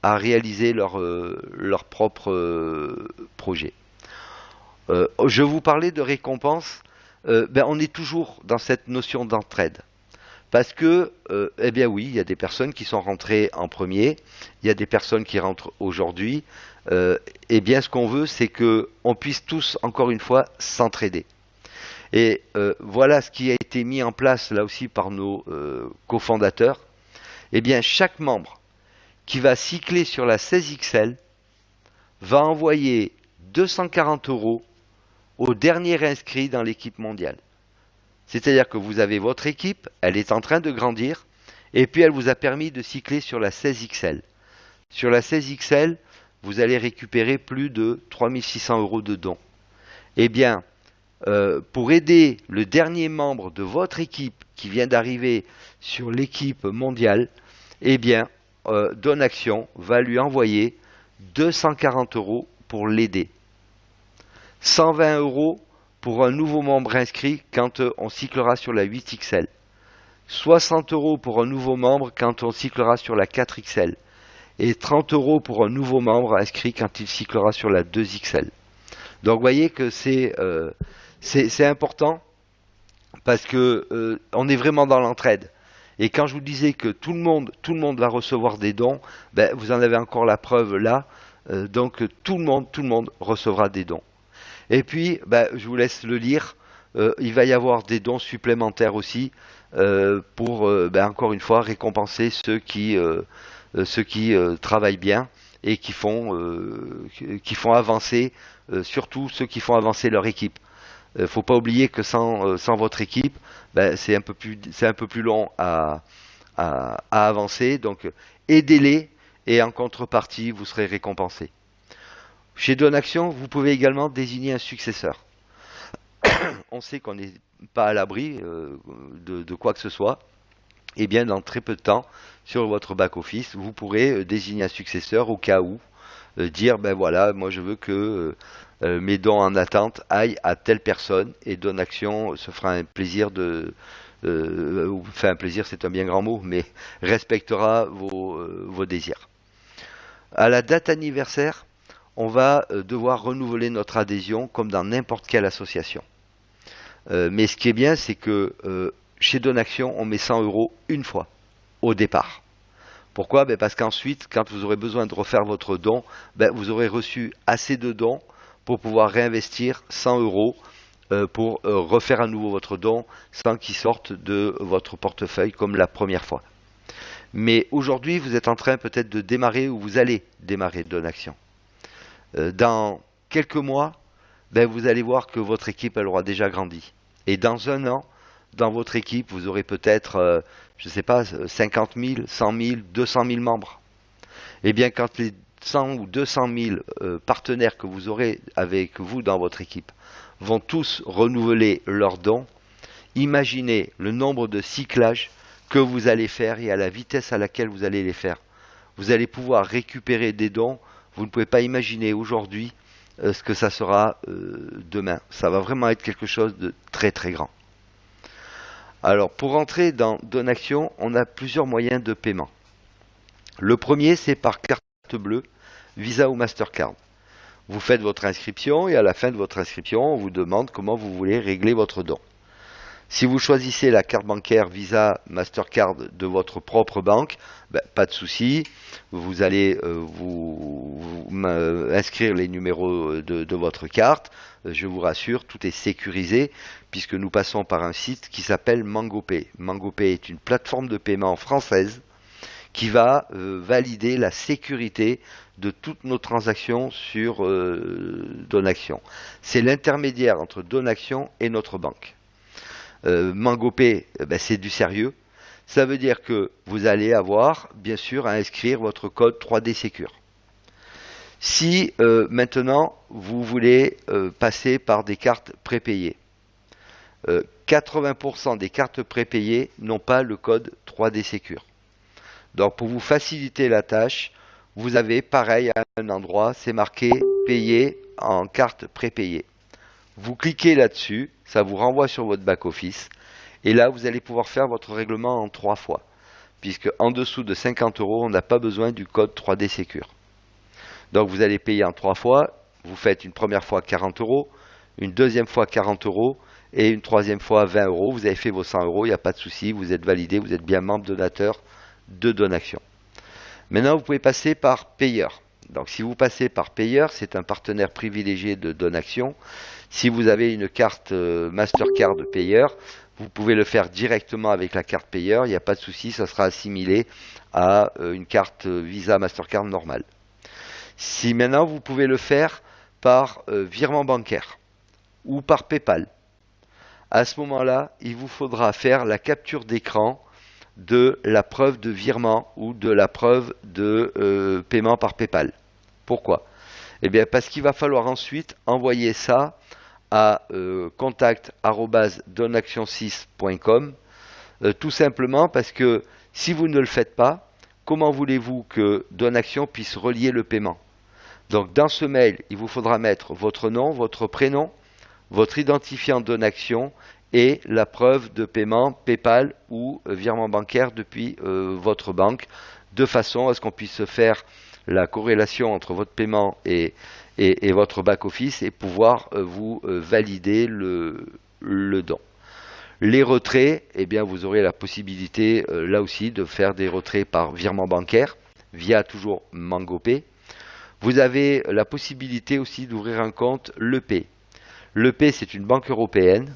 à réaliser leur propre projet. Je vous parlais de récompense, on est toujours dans cette notion d'entraide. Parce que, eh bien oui, il y a des personnes qui sont rentrées en premier, il y a des personnes qui rentrent aujourd'hui. Eh bien, ce qu'on veut, c'est qu'on puisse tous, encore une fois, s'entraider. Et voilà ce qui a été mis en place là aussi par nos cofondateurs. Eh bien, chaque membre qui va cycler sur la 16XL va envoyer 240 € au dernier inscrit dans l'équipe mondiale. C'est-à-dire que vous avez votre équipe, elle est en train de grandir, et puis elle vous a permis de cycler sur la 16XL. Sur la 16XL, vous allez récupérer plus de 3600 € de dons. Eh bien, pour aider le dernier membre de votre équipe qui vient d'arriver sur l'équipe mondiale, eh bien, Donaction va lui envoyer 240 € pour l'aider. 120 € pour un nouveau membre inscrit quand on cyclera sur la 8XL. 60 € pour un nouveau membre quand on cyclera sur la 4XL. Et 30 € pour un nouveau membre inscrit quand il cyclera sur la 2XL. Donc vous voyez que c'est important parce que on est vraiment dans l'entraide. Et quand je vous disais que tout le monde va recevoir des dons, vous en avez encore la preuve là. Donc tout le monde recevra des dons. Et puis, je vous laisse le lire. Il va y avoir des dons supplémentaires aussi pour, encore une fois, récompenser ceux qui travaillent bien et qui font avancer, surtout ceux qui font avancer leur équipe. Il ne faut pas oublier que sans votre équipe, c'est un peu plus long à avancer. Donc, aidez-les et en contrepartie, vous serez récompensé. Chez Donaction, vous pouvez également désigner un successeur. On sait qu'on n'est pas à l'abri de quoi que ce soit. et bien dans très peu de temps, sur votre back-office, vous pourrez désigner un successeur au cas où, dire, ben voilà, moi je veux que mes dons en attente aillent à telle personne, et Donaction se fera un plaisir enfin un plaisir c'est un bien grand mot, mais respectera vos désirs. À la date anniversaire, on va devoir renouveler notre adhésion comme dans n'importe quelle association. Mais ce qui est bien, c'est que chez Donaction, on met 100 € une fois, au départ. Pourquoi? Parce qu'ensuite, quand vous aurez besoin de refaire votre don, vous aurez reçu assez de dons pour pouvoir réinvestir 100 € pour refaire à nouveau votre don sans qu'il sorte de votre portefeuille comme la première fois. Mais aujourd'hui, vous êtes en train peut-être de démarrer ou vous allez démarrer Donaction. Dans quelques mois, vous allez voir que votre équipe elle aura déjà grandi. Et dans un an, dans votre équipe, vous aurez peut-être, je ne sais pas, 50 000, 100 000, 200 000 membres. Eh bien, quand les 100 ou 200 000 partenaires que vous aurez avec vous dans votre équipe vont tous renouveler leurs dons, imaginez le nombre de cyclages que vous allez faire et à la vitesse à laquelle vous allez les faire. Vous allez pouvoir récupérer des dons. Vous ne pouvez pas imaginer aujourd'hui ce que ça sera demain. Ça va vraiment être quelque chose de très très grand. Alors pour entrer dans Donaction, on a plusieurs moyens de paiement. Le premier, c'est par carte bleue, Visa ou Mastercard. Vous faites votre inscription et à la fin de votre inscription, on vous demande comment vous voulez régler votre don. Si vous choisissez la carte bancaire Visa, Mastercard de votre propre banque, pas de souci. Vous allez inscrire les numéros de votre carte. Je vous rassure, tout est sécurisé puisque nous passons par un site qui s'appelle MangoPay. MangoPay est une plateforme de paiement française qui va valider la sécurité de toutes nos transactions sur Donaction. C'est l'intermédiaire entre Donaction et notre banque. MangoPay, c'est du sérieux. Ça veut dire que vous allez avoir, bien sûr, à inscrire votre code 3D Secure. Si maintenant, vous voulez passer par des cartes prépayées, 80% des cartes prépayées n'ont pas le code 3D Secure. Donc, pour vous faciliter la tâche, vous avez, pareil, à un endroit, c'est marqué « Payer en carte prépayée ». Vous cliquez là-dessus, ça vous renvoie sur votre back-office, et là, vous allez pouvoir faire votre règlement en 3 fois, puisque en dessous de 50 €, on n'a pas besoin du code 3D Secure. Donc, vous allez payer en 3 fois, vous faites une première fois 40 €, une deuxième fois 40 € et une troisième fois 20 €. Vous avez fait vos 100 €, il n'y a pas de souci, vous êtes validé, vous êtes bien membre donateur de Donaction. Maintenant, vous pouvez passer par payeur. Donc, si vous passez par payeur, c'est un partenaire privilégié de Donaction. Si vous avez une carte Mastercard payeur, vous pouvez le faire directement avec la carte payeur. Il n'y a pas de souci, ça sera assimilé à une carte Visa Mastercard normale. Si maintenant, vous pouvez le faire par virement bancaire ou par PayPal, à ce moment-là, il vous faudra faire la capture d'écran de la preuve de virement ou de la preuve de paiement par PayPal. Pourquoi? Eh bien, parce qu'il va falloir ensuite envoyer ça à contact@donaction6.com, tout simplement parce que si vous ne le faites pas, comment voulez-vous que Donaction puisse relier le paiement? Donc, dans ce mail, il vous faudra mettre votre nom, votre prénom, votre identifiant Donaction et la preuve de paiement PayPal ou virement bancaire depuis votre banque, de façon à ce qu'on puisse faire la corrélation entre votre paiement et votre back-office et pouvoir vous valider le don. Les retraits, eh bien, vous aurez la possibilité là aussi de faire des retraits par virement bancaire via toujours MangoPay. Vous avez la possibilité aussi d'ouvrir un compte l'EP. L'EP, c'est une banque européenne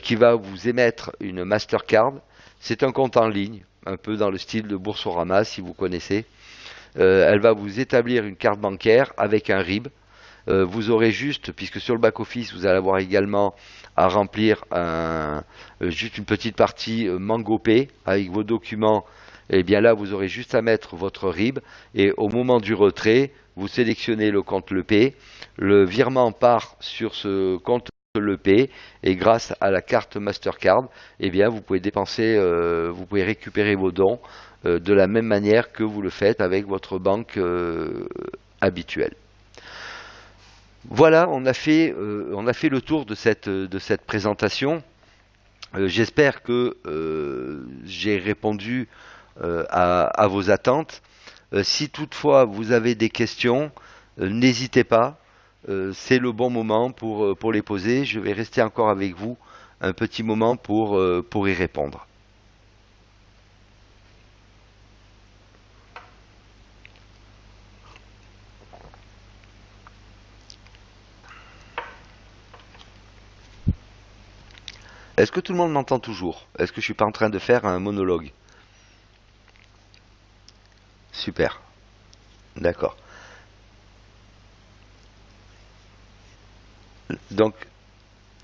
qui va vous émettre une Mastercard. C'est un compte en ligne, un peu dans le style de Boursorama, si vous connaissez. Elle va vous établir une carte bancaire avec un RIB. Vous aurez juste, puisque sur le back-office, vous allez avoir également à remplir juste une petite partie MangoPay avec vos documents. Et bien là, vous aurez juste à mettre votre RIB et au moment du retrait, vous sélectionnez le compte l'EP. Le virement part sur ce compte l'EP, et grâce à la carte Mastercard, eh bien, vous pouvez dépenser, vous pouvez récupérer vos dons de la même manière que vous le faites avec votre banque habituelle. Voilà, on a fait le tour de cette présentation. J'espère que j'ai répondu à vos attentes. Si toutefois vous avez des questions, n'hésitez pas. C'est le bon moment pour les poser. Je vais rester encore avec vous un petit moment pour y répondre. Est-ce que tout le monde m'entend toujours? Est-ce que je suis pas en train de faire un monologue? Super. D'accord. Donc,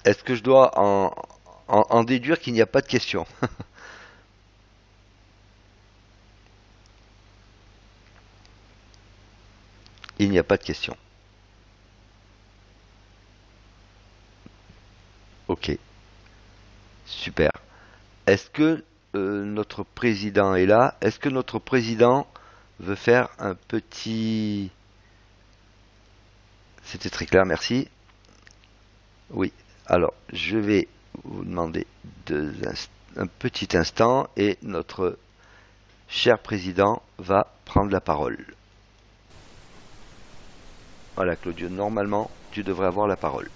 est-ce que je dois en déduire qu'il n'y a pas de questions? Il n'y a pas de questions. Ok. Super. Est-ce que notre président est là? Est-ce que notre président veut faire un petit... C'était très clair, merci. Oui. Alors, je vais vous demander un petit instant et notre cher président va prendre la parole. Voilà, Claudio, normalement, tu devrais avoir la parole.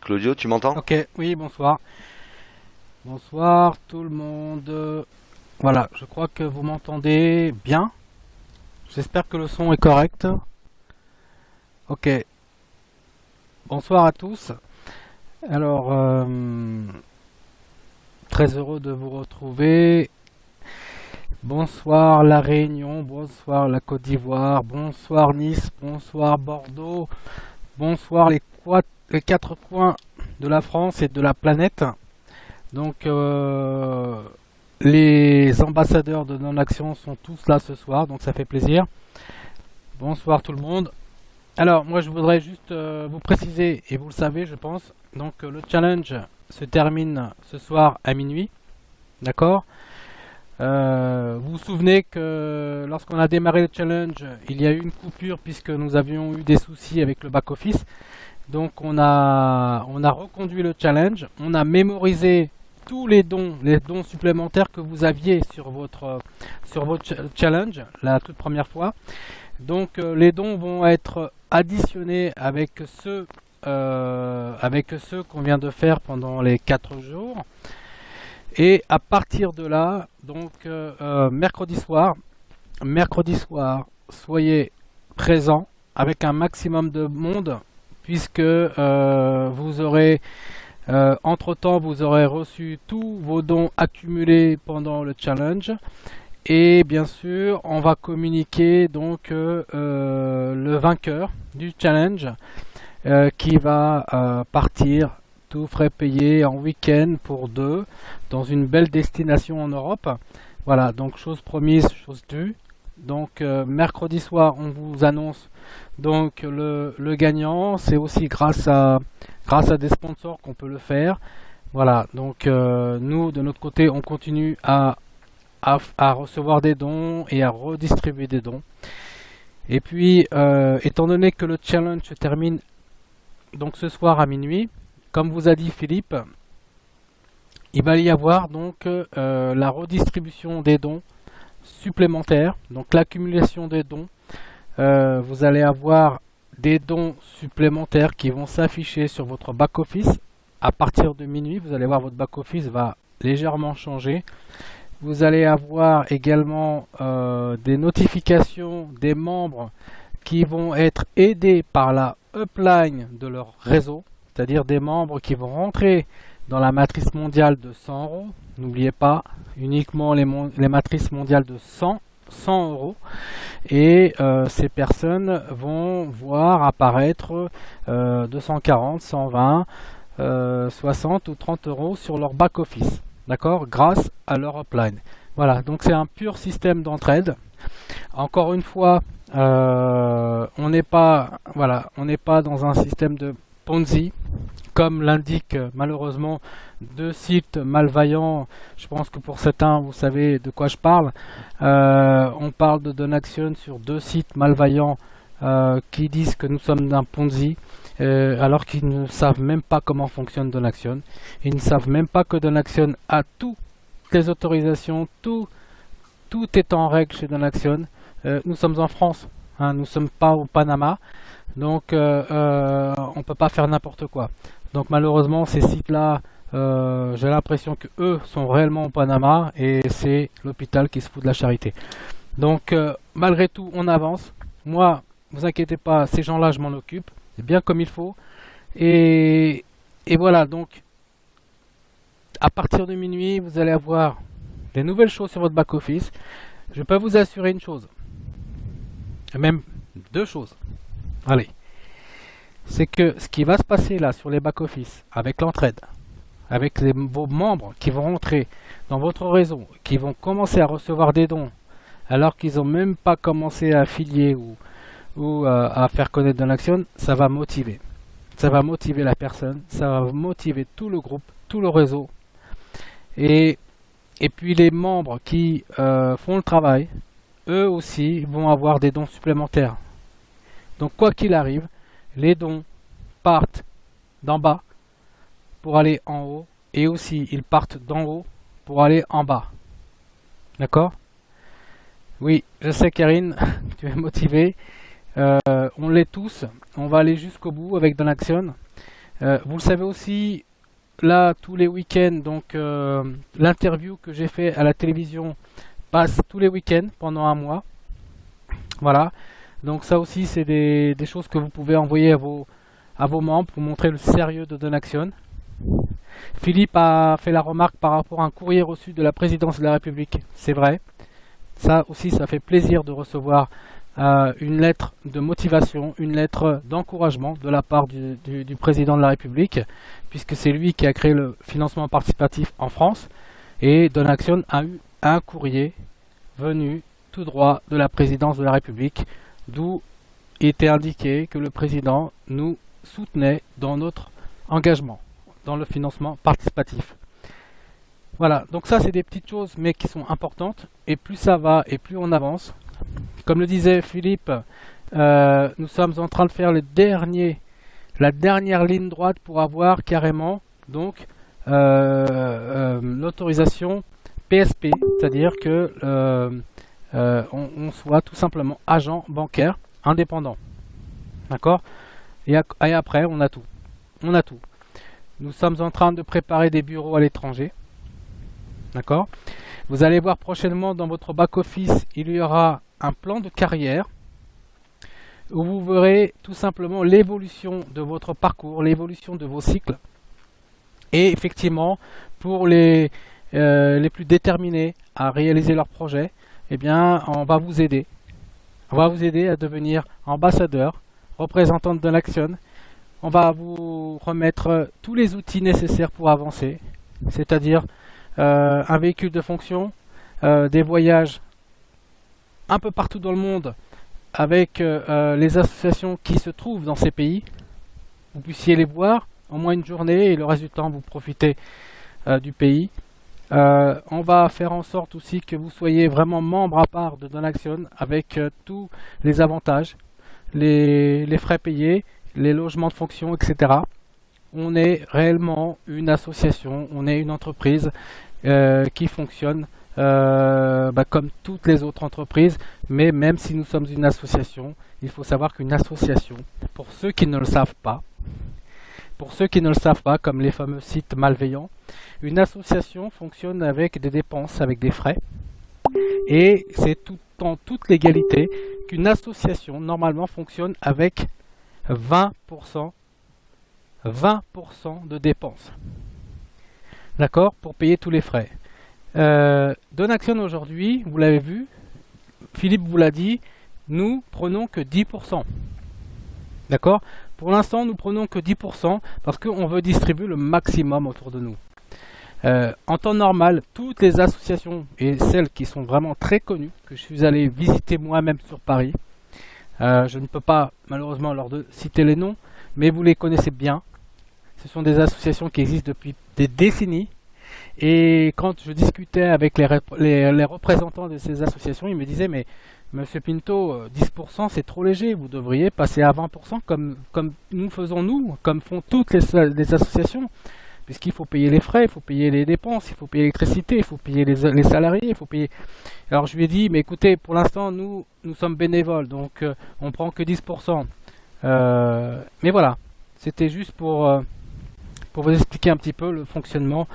Claudio, tu m'entends? Ok, oui, bonsoir. Bonsoir tout le monde. Voilà, je crois que vous m'entendez bien. J'espère que le son est correct. Ok, bonsoir à tous. Alors, très heureux de vous retrouver. Bonsoir la Réunion, bonsoir la Côte d'Ivoire, bonsoir Nice, bonsoir Bordeaux, bonsoir les quatre coins de la France et de la planète. Donc, les ambassadeurs de non-action sont tous là ce soir, donc ça fait plaisir. Bonsoir tout le monde. Alors, moi je voudrais juste vous préciser, et vous le savez je pense, donc le challenge se termine ce soir à minuit, d'accord? Vous vous souvenez que lorsqu'on a démarré le challenge, il y a eu une coupure puisque nous avions eu des soucis avec le back-office. Donc on a reconduit le challenge, on a mémorisé tous les dons supplémentaires que vous aviez sur votre challenge la toute première fois. Donc les dons vont être additionnés avec ceux qu'on vient de faire pendant les 4 jours. Et à partir de là, donc mercredi soir, soyez présents avec un maximum de monde, puisque vous aurez entre-temps, vous aurez reçu tous vos dons accumulés pendant le challenge. Et bien sûr, on va communiquer donc le vainqueur du challenge qui va partir tout frais payé en week-end pour 2 dans une belle destination en Europe. Voilà, donc chose promise, chose due. Donc mercredi soir, on vous annonce donc le gagnant. C'est aussi grâce à des sponsors qu'on peut le faire. Voilà, donc nous de notre côté, on continue à recevoir des dons et à redistribuer des dons. Et puis, étant donné que le challenge se termine donc ce soir à minuit, comme vous a dit Philippe, il va y avoir donc la redistribution des dons supplémentaires, donc l'accumulation des dons. Vous allez avoir des dons supplémentaires qui vont s'afficher sur votre back-office. À partir de minuit, vous allez voir votre back-office va légèrement changer. Vous allez avoir également des notifications des membres qui vont être aidés par la upline de leur réseau, c'est-à-dire des membres qui vont rentrer dans la matrice mondiale de 100 euros. N'oubliez pas, uniquement les matrices mondiales de 100 euros. Et ces personnes vont voir apparaître 240, 120, 60 ou 30 euros sur leur back-office. D'accord, grâce à leur upline. Voilà, donc c'est un pur système d'entraide. Encore une fois, on n'est pas, voilà, on n'est pas dans un système de Ponzi, comme l'indiquent malheureusement deux sites malveillants. Je pense que pour certains, vous savez de quoi je parle. On parle de Donaxion sur deux sites malveillants qui disent que nous sommes d'un Ponzi, alors qu'ils ne savent même pas comment fonctionne Donaxion. Ils ne savent même pas que Donaxion a toutes les autorisations, tout est en règle chez Donaxion. Nous sommes en France, hein, nous ne sommes pas au Panama, donc on ne peut pas faire n'importe quoi. Donc malheureusement, ces sites-là, j'ai l'impression que eux sont réellement au Panama et c'est l'hôpital qui se fout de la charité. Donc malgré tout, on avance. Moi, vous inquiétez pas, ces gens-là, je m'en occupe, c'est bien comme il faut. Et voilà, donc à partir de minuit, vous allez avoir des nouvelles choses sur votre back-office. Je peux vous assurer une chose, même deux choses. Allez, c'est que ce qui va se passer là sur les back-office, avec l'entraide, avec vos membres qui vont rentrer dans votre réseau, qui vont commencer à recevoir des dons, alors qu'ils n'ont même pas commencé à affilier ou à faire connaître Donaxion, ça va motiver. Ça va motiver la personne, ça va motiver tout le groupe, tout le réseau. Et puis les membres qui font le travail, eux aussi vont avoir des dons supplémentaires. Donc quoi qu'il arrive, les dons partent d'en bas pour aller en haut, et aussi ils partent d'en haut pour aller en bas. D'accord? Oui, je sais Karine, tu es motivée. On l'est tous, on va aller jusqu'au bout avec Donaxion. Vous le savez aussi, là tous les week-ends, donc l'interview que j'ai fait à la télévision passe tous les week-ends pendant un mois. Voilà, donc ça aussi c'est des choses que vous pouvez envoyer à vos membres pour montrer le sérieux de Donaxion. Philippe a fait la remarque par rapport à un courrier reçu de la présidence de la République, c'est vrai. Ça aussi, ça fait plaisir de recevoir une lettre de motivation, une lettre d'encouragement de la part du président de la République, puisque c'est lui qui a créé le financement participatif en France, et Donaxion a eu un courrier venu tout droit de la présidence de la République, d'où était indiqué que le président nous soutenait dans notre engagement, dans le financement participatif. Voilà, donc ça c'est des petites choses mais qui sont importantes, et plus ça va et plus on avance. Comme le disait Philippe, nous sommes en train de faire la dernière ligne droite pour avoir carrément donc l'autorisation PSP, c'est-à-dire que on soit tout simplement agent bancaire indépendant. D'accord? Et après, on a tout. On a tout. Nous sommes en train de préparer des bureaux à l'étranger. D'accord? Vous allez voir prochainement dans votre back-office, il y aura un plan de carrière où vous verrez tout simplement l'évolution de votre parcours, l'évolution de vos cycles. Et effectivement, pour les plus déterminés à réaliser leur projet, eh bien, on va vous aider. On va vous aider à devenir ambassadeur, représentant de Donaxion. On va vous remettre tous les outils nécessaires pour avancer, c'est-à-dire un véhicule de fonction, des voyages un peu partout dans le monde avec les associations qui se trouvent dans ces pays. Vous puissiez les voir au moins une journée et le reste du temps vous profitez du pays. On va faire en sorte aussi que vous soyez vraiment membre à part de Donaxion avec tous les avantages, les frais payés, les logements de fonction, etc. On est réellement une association, on est une entreprise qui fonctionne comme toutes les autres entreprises, mais même si nous sommes une association, il faut savoir qu'une association, pour ceux qui ne le savent pas, comme les fameux sites malveillants, une association fonctionne avec des dépenses, avec des frais, et c'est en toute légalité qu'une association normalement fonctionne avec 20% de dépenses, d'accord, pour payer tous les frais. Donaxion aujourd'hui, vous l'avez vu, Philippe vous l'a dit, nous prenons que 10%. D'accord? Pour l'instant, nous prenons que 10% parce qu'on veut distribuer le maximum autour de nous. En temps normal, toutes les associations et celles qui sont vraiment très connues, que je suis allé visiter moi-même sur Paris, je ne peux pas malheureusement citer les noms, mais vous les connaissez bien. Ce sont des associations qui existent depuis des décennies. Et quand je discutais avec les représentants de ces associations, ils me disaient, mais Monsieur Pinto, 10% c'est trop léger, vous devriez passer à 20% comme nous faisons nous, comme font toutes les associations. Puisqu'il faut payer les frais, il faut payer les dépenses, il faut payer l'électricité, il faut payer les salariés, il faut payer... Alors je lui ai dit, mais écoutez, pour l'instant, nous sommes bénévoles, donc on prend que 10%. Mais voilà, c'était juste pour vous expliquer un petit peu le fonctionnement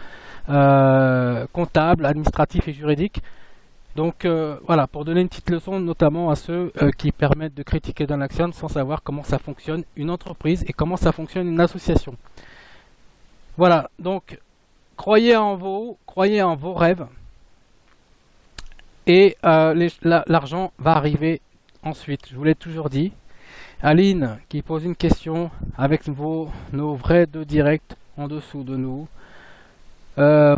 comptable, administratif et juridique. Donc voilà, pour donner une petite leçon, notamment à ceux qui permettent de critiquer Donaxion sans savoir comment ça fonctionne une entreprise et comment ça fonctionne une association. Voilà, donc croyez en vos rêves et l'argent va arriver ensuite. Je vous l'ai toujours dit. Aline qui pose une question avec nos vrais 2 directs en dessous de nous.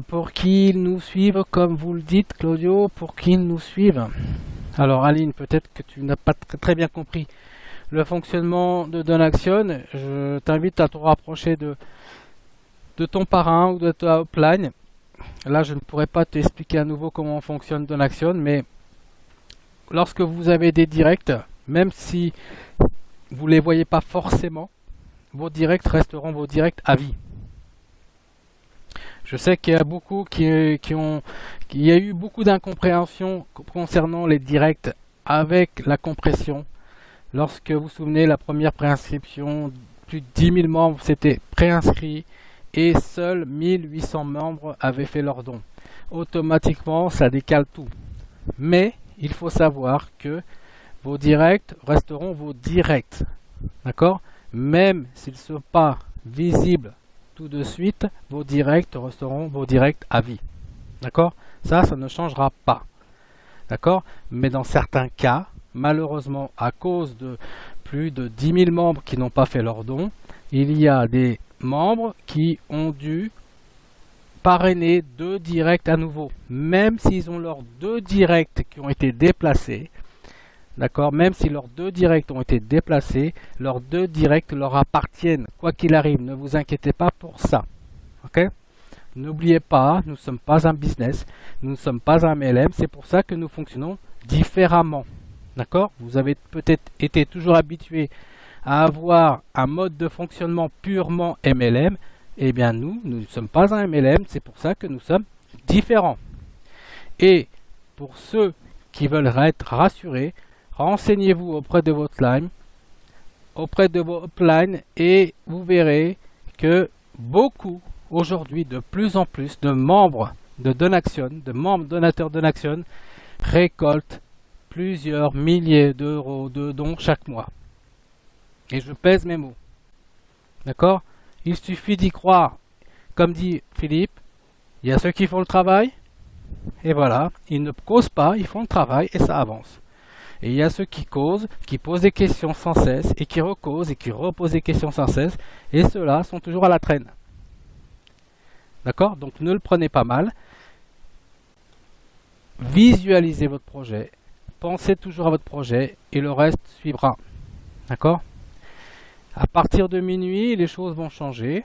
Pour qu'ils nous suivent, comme vous le dites, Claudio, pour qu'ils nous suivent. Alors Aline, peut-être que tu n'as pas très bien compris le fonctionnement de Donaxion. Je t'invite à te rapprocher de ton parrain ou de ta upline. Là, je ne pourrais pas t'expliquer à nouveau comment fonctionne Donaxion, mais lorsque vous avez des directs, même si vous ne les voyez pas forcément, vos directs resteront vos directs à vie. Je sais qu'il y a beaucoup il y a eu beaucoup d'incompréhension concernant les directs avec la compression. Lorsque vous vous souvenez, la première préinscription, plus de 10 000 membres s'étaient préinscrits et seuls 1800 membres avaient fait leur don. Automatiquement, ça décale tout. Mais il faut savoir que vos directs resteront vos directs. D'accord? Même s'ils ne sont pas visibles tout de suite, vos directs resteront vos directs à vie. D'accord? Ça ne changera pas. D'accord? Mais dans certains cas, malheureusement, à cause de plus de 10 000 membres qui n'ont pas fait leur don, il y a des membres qui ont dû parrainer 2 directs à nouveau, même s'ils ont leurs 2 directs qui ont été déplacés. D'accord, même si leurs 2 directs ont été déplacés, leurs 2 directs leur appartiennent, quoi qu'il arrive. Ne vous inquiétez pas pour ça. Ok? N'oubliez pas, nous ne sommes pas un business, nous ne sommes pas un MLM. C'est pour ça que nous fonctionnons différemment. D'accord? Vous avez peut-être été toujours habitué à avoir un mode de fonctionnement purement MLM. Eh bien, nous ne sommes pas un MLM. C'est pour ça que nous sommes différents. Et pour ceux qui veulent être rassurés, renseignez-vous auprès de votre line, auprès de vos uplines, et vous verrez que beaucoup, aujourd'hui, de plus en plus de membres de Donaxion, de membres donateurs Donaxion, récoltent plusieurs milliers d'euros de dons chaque mois. Et je pèse mes mots. D'accord? Il suffit d'y croire. Comme dit Philippe, il y a ceux qui font le travail, et voilà, ils ne causent pas, ils font le travail, et ça avance. Et il y a ceux qui causent, qui posent des questions sans cesse, et qui recausent, et qui reposent des questions sans cesse, et ceux-là sont toujours à la traîne. D'accord? Donc ne le prenez pas mal. Visualisez votre projet, pensez toujours à votre projet, et le reste suivra. D'accord? À partir de minuit, les choses vont changer.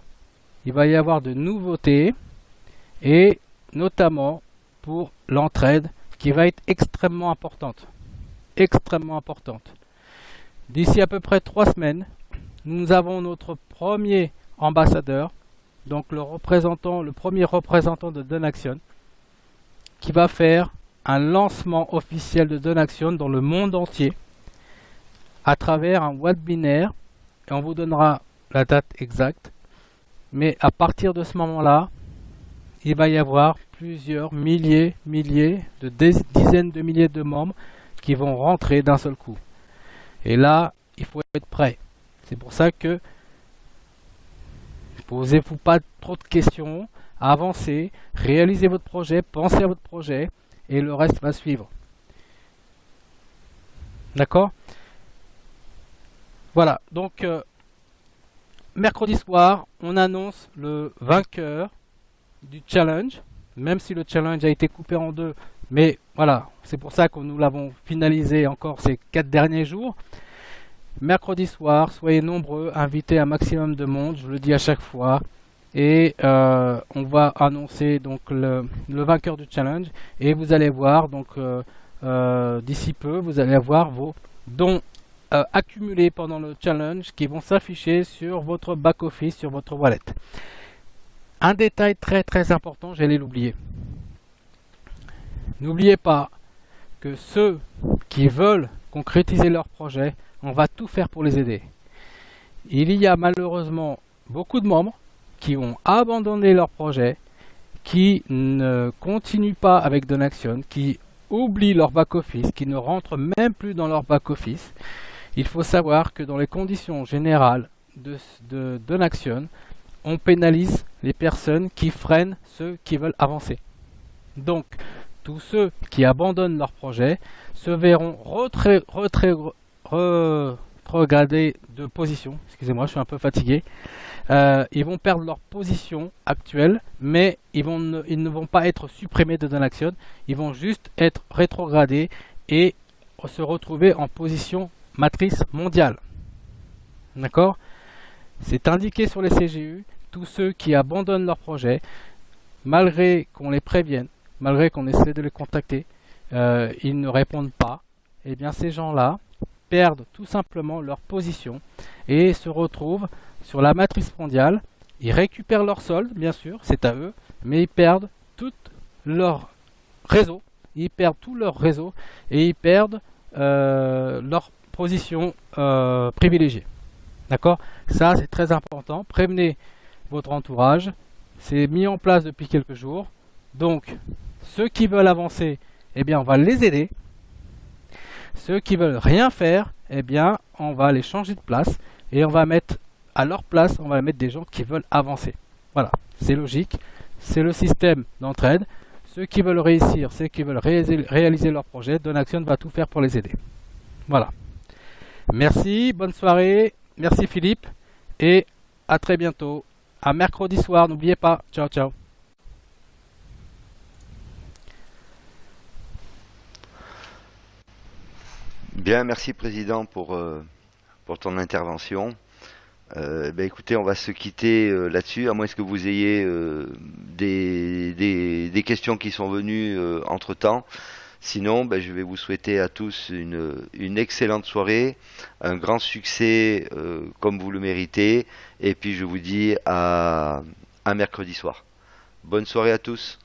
Il va y avoir de nouveautés, et notamment pour l'entraide, qui va être extrêmement importante. Extrêmement importante. D'ici à peu près 3 semaines, nous avons notre premier ambassadeur, donc le premier représentant de Donaxion, qui va faire un lancement officiel de Donaxion dans le monde entier à travers un webinaire, et on vous donnera la date exacte. Mais à partir de ce moment-là, il va y avoir plusieurs milliers, dizaines de milliers de membres qui vont rentrer d'un seul coup. Et là, il faut être prêt. C'est pour ça que posez-vous pas trop de questions, avancez, réalisez votre projet, pensez à votre projet, et le reste va suivre. D'accord? Voilà, donc mercredi soir, on annonce le vainqueur du challenge, même si le challenge a été coupé en deux. Mais voilà, c'est pour ça que nous l'avons finalisé encore ces 4 derniers jours. Mercredi soir, soyez nombreux, invitez un maximum de monde, je le dis à chaque fois. Et on va annoncer donc le vainqueur du challenge. Et vous allez voir, donc d'ici peu, vous allez avoir vos dons accumulés pendant le challenge qui vont s'afficher sur votre back-office, sur votre wallet. Un détail très très important, j'allais l'oublier. N'oubliez pas que ceux qui veulent concrétiser leur projet, on va tout faire pour les aider. Il y a malheureusement beaucoup de membres qui ont abandonné leur projet, qui ne continuent pas avec Donaction, qui oublient leur back-office, qui ne rentrent même plus dans leur back-office. Il faut savoir que dans les conditions générales de Donaction, on pénalise les personnes qui freinent ceux qui veulent avancer. Donc, tous ceux qui abandonnent leur projet se verront rétrogradés de position. Excusez-moi, je suis un peu fatigué. Ils vont perdre leur position actuelle, mais ils ne vont pas être supprimés de Donaction. Ils vont juste être rétrogradés et se retrouver en position matrice mondiale. D'accord? C'est indiqué sur les CGU. Tous ceux qui abandonnent leur projet, malgré qu'on les prévienne, malgré qu'on essaie de les contacter, ils ne répondent pas. Et bien ces gens-là perdent tout simplement leur position et se retrouvent sur la matrice mondiale. Ils récupèrent leur solde, bien sûr, c'est à eux, mais ils perdent tout leur réseau, ils perdent tout leur réseau et ils perdent leur position privilégiée. D'accord? Ça, c'est très important. Prévenez votre entourage. C'est mis en place depuis quelques jours. Donc, ceux qui veulent avancer, eh bien, on va les aider. Ceux qui veulent rien faire, eh bien, on va les changer de place et on va mettre à leur place, on va mettre des gens qui veulent avancer. Voilà, c'est logique. C'est le système d'entraide. Ceux qui veulent réussir, ceux qui veulent réaliser leur projet, Donaction va tout faire pour les aider. Voilà. Merci, bonne soirée. Merci Philippe. Et à très bientôt. À mercredi soir, n'oubliez pas. Ciao, ciao. Bien, merci Président pour ton intervention. Écoutez, on va se quitter là-dessus, à moins que vous ayez des questions qui sont venues entre-temps. Sinon, je vais vous souhaiter à tous une excellente soirée, un grand succès comme vous le méritez, et puis je vous dis à mercredi soir. Bonne soirée à tous.